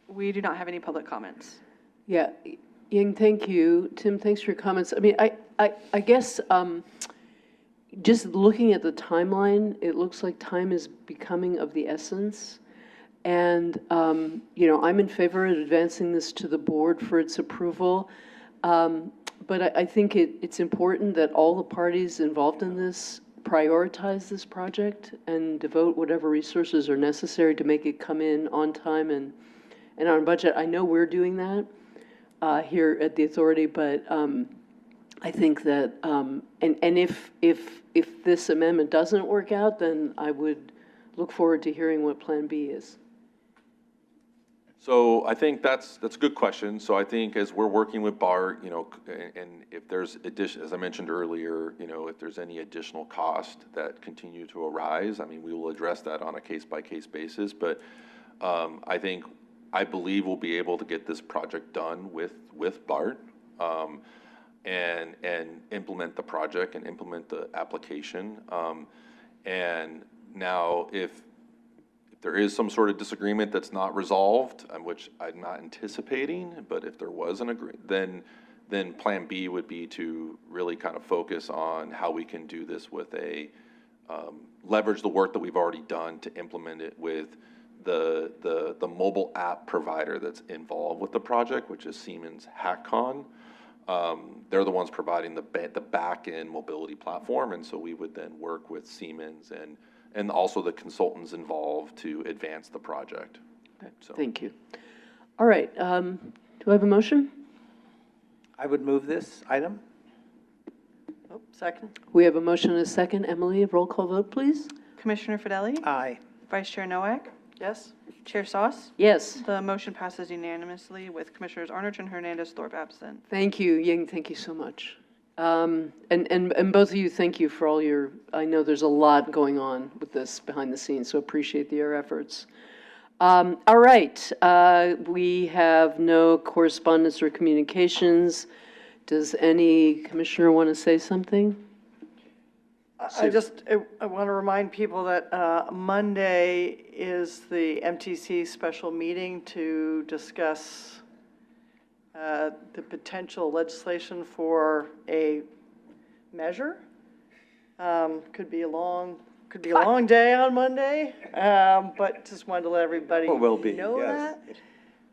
We do not have any public comments. Yeah, Ying, thank you. Tim, thanks for your comments. I mean, I guess just looking at the timeline, it looks like time is becoming of the essence. And, I'm in favor of advancing this to the board for its approval. But I think it's important that all the parties involved in this prioritize this project and devote whatever resources are necessary to make it come in on time and on budget. I know we're doing that here at the authority, but I think that, and if this amendment doesn't work out, then I would look forward to hearing what Plan B is. So I think that's a good question. So I think as we're working with BART, and if there's as I mentioned earlier, if there's any additional cost that continue to arise, I mean, we will address that on a case-by-case basis. But I believe we'll be able to get this project done with BART and implement the project and implement the application. And now if there is some sort of disagreement that's not resolved, which I'm not anticipating, but if there was an agreement, then Plan B would be to really kind of focus on how we can do this with leverage the work that we've already done to implement it with the mobile app provider that's involved with the project, which is Siemens HackCon. They're the ones providing the back-end mobility platform, and so we would then work with Siemens and also the consultants involved to advance the project. Okay. So. Thank you. All right, do I have a motion? I would move this item. Oh, second. We have a motion and a second. Emily, roll call vote, please. Commissioner Fideli? Aye. Vice Chair Nowak? Yes? Chair Sauce? Yes. The motion passes unanimously with Commissioners Arnott and Hernandez-Thorpe absent. Thank you, Ying, thank you so much. And both of you, thank you for all your, I know there's a lot going on with this behind the scenes, so appreciate your efforts. All right, we have no correspondence or communications. Does any commissioner want to say something? I want to remind people that Monday is the MTC special meeting to discuss the potential legislation for a measure. Could be a long day on Monday, but just wanted to let everybody know that.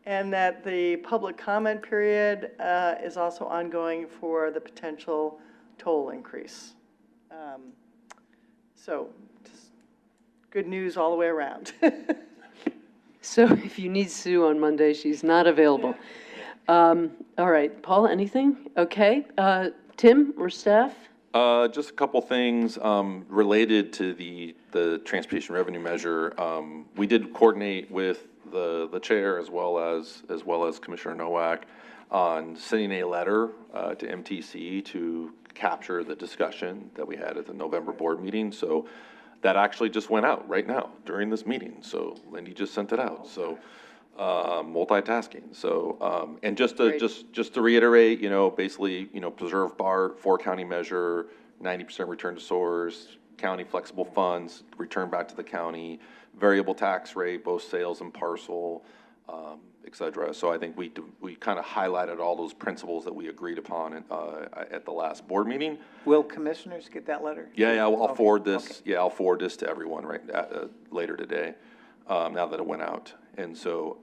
And that the public comment period is also ongoing for the potential toll increase. So, just good news all the way around. So if you need Sue on Monday, she's not available. All right, Paul, anything? Okay, Tim or staff? Just a couple things related to the transportation revenue measure. We did coordinate with the chair as well as Commissioner Nowak on sending a letter to MTC to capture the discussion that we had at the November board meeting. So that actually just went out right now during this meeting. So Lindy just sent it out. So multitasking. So and just to reiterate, basically, preserve BART, 4-county measure, 90% return to source, county flexible funds, return back to the county, variable tax rate, both sales and parcel, et cetera. So I think we kind of highlighted all those principles that we agreed upon at the last board meeting. Will commissioners get that letter? Yeah, I'll forward this. Okay. Yeah, I'll forward this to everyone later today. Now that it went out, and so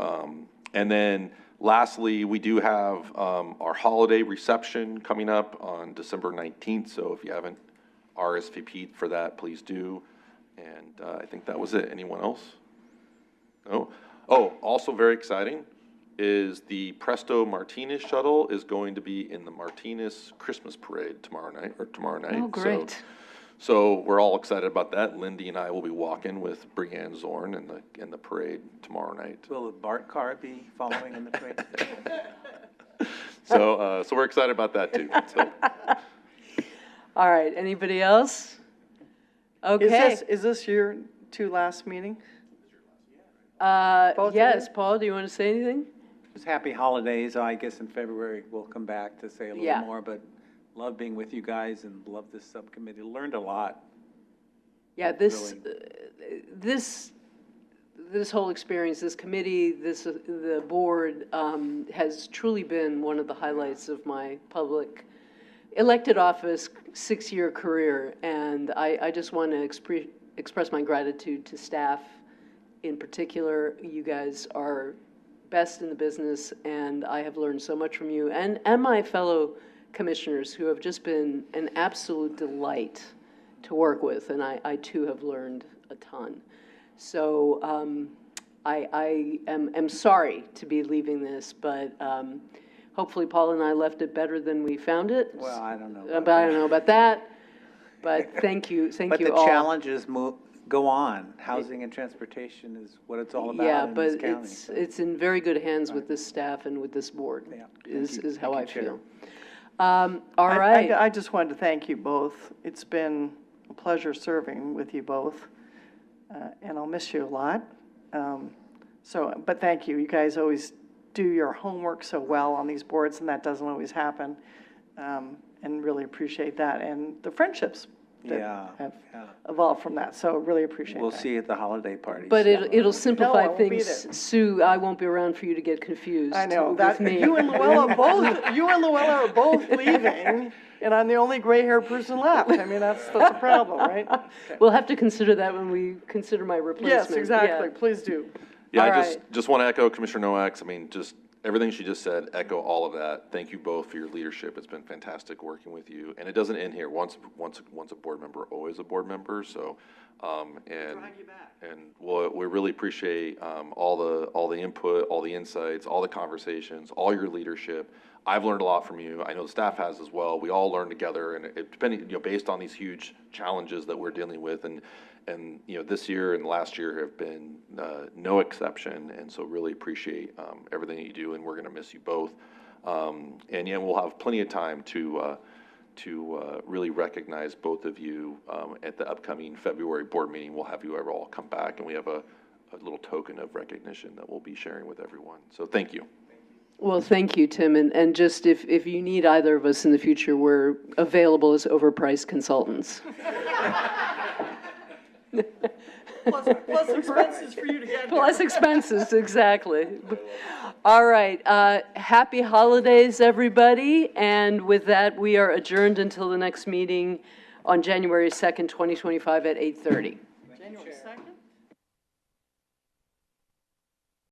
and then lastly, we do have our holiday reception coming up on December 19th. So if you haven't RSVP'd for that, please do. And I think that was it. Anyone else? No. Oh, also very exciting is the Presto Martinez shuttle is going to be in the Martinez Christmas parade tomorrow night. Oh, great. So we're all excited about that. Lindy and I will be walking with Brianne Zorn in the parade tomorrow night. Will the BART car be following in the parade? So we're excited about that too. So. All right. Anybody else? Okay. Is this your two last meetings? Yes. Paul, do you want to say anything? Just happy holidays. I guess in February we'll come back to say a little more, but love being with you guys and love this subcommittee. Learned a lot. Yeah, this whole experience, this committee, the board has truly been one of the highlights of my public elected office 6-year career, and I just want to express my gratitude to staff in particular. You guys are best in the business, and I have learned so much from you and my fellow commissioners who have just been an absolute delight to work with, and I too have learned a ton. So I am sorry to be leaving this, but hopefully Paul and I left it better than we found it. Well, I don't know. I don't know about that, but thank you all. But the challenges go on. Housing and transportation is what it's all about in this county. Yeah, but it's in very good hands with this staff and with this board, is how I feel. All right. I just wanted to thank you both. It's been a pleasure serving with you both, and I'll miss you a lot. But thank you. You guys always do your homework so well on these boards, and that doesn't always happen, and really appreciate that. And the friendships that have evolved from that, so really appreciate that. We'll see you at the holiday party. But it'll simplify things. Sue, I won't be around for you to get confused. I know. You and Luella are both leaving, and I'm the only gray-haired person left. I mean, that's a problem, right? Okay. We'll have to consider that when we consider my replacement. Yes, exactly. Yeah. Please do. Yeah, I just want to echo Commissioner Nowak's. I mean, just everything she just said, echo all of that. Thank you both for your leadership. It's been fantastic working with you. And it doesn't end here. Once a board member, always a board member. So And we really appreciate all the input, all the insights, all the conversations, all your leadership. I've learned a lot from you. I know the staff has as well. We all learn together, and based on these huge challenges that we're dealing with, and this year and last year have been no exception. And so really appreciate everything that you do, and we're going to miss you both. And we'll have plenty of time to really recognize both of you at the upcoming February board meeting. We'll have you all come back, and we have a little token of recognition that we'll be sharing with everyone. So thank you. Well, thank you, Tim. And just if you need either of us in the future, we're available as overpriced consultants. Plus expenses for you to get Plus here. expenses, exactly. All right. Happy holidays, everybody. And with that, we are adjourned until the next meeting on January 2nd, 2025 at 8:30. January 2nd?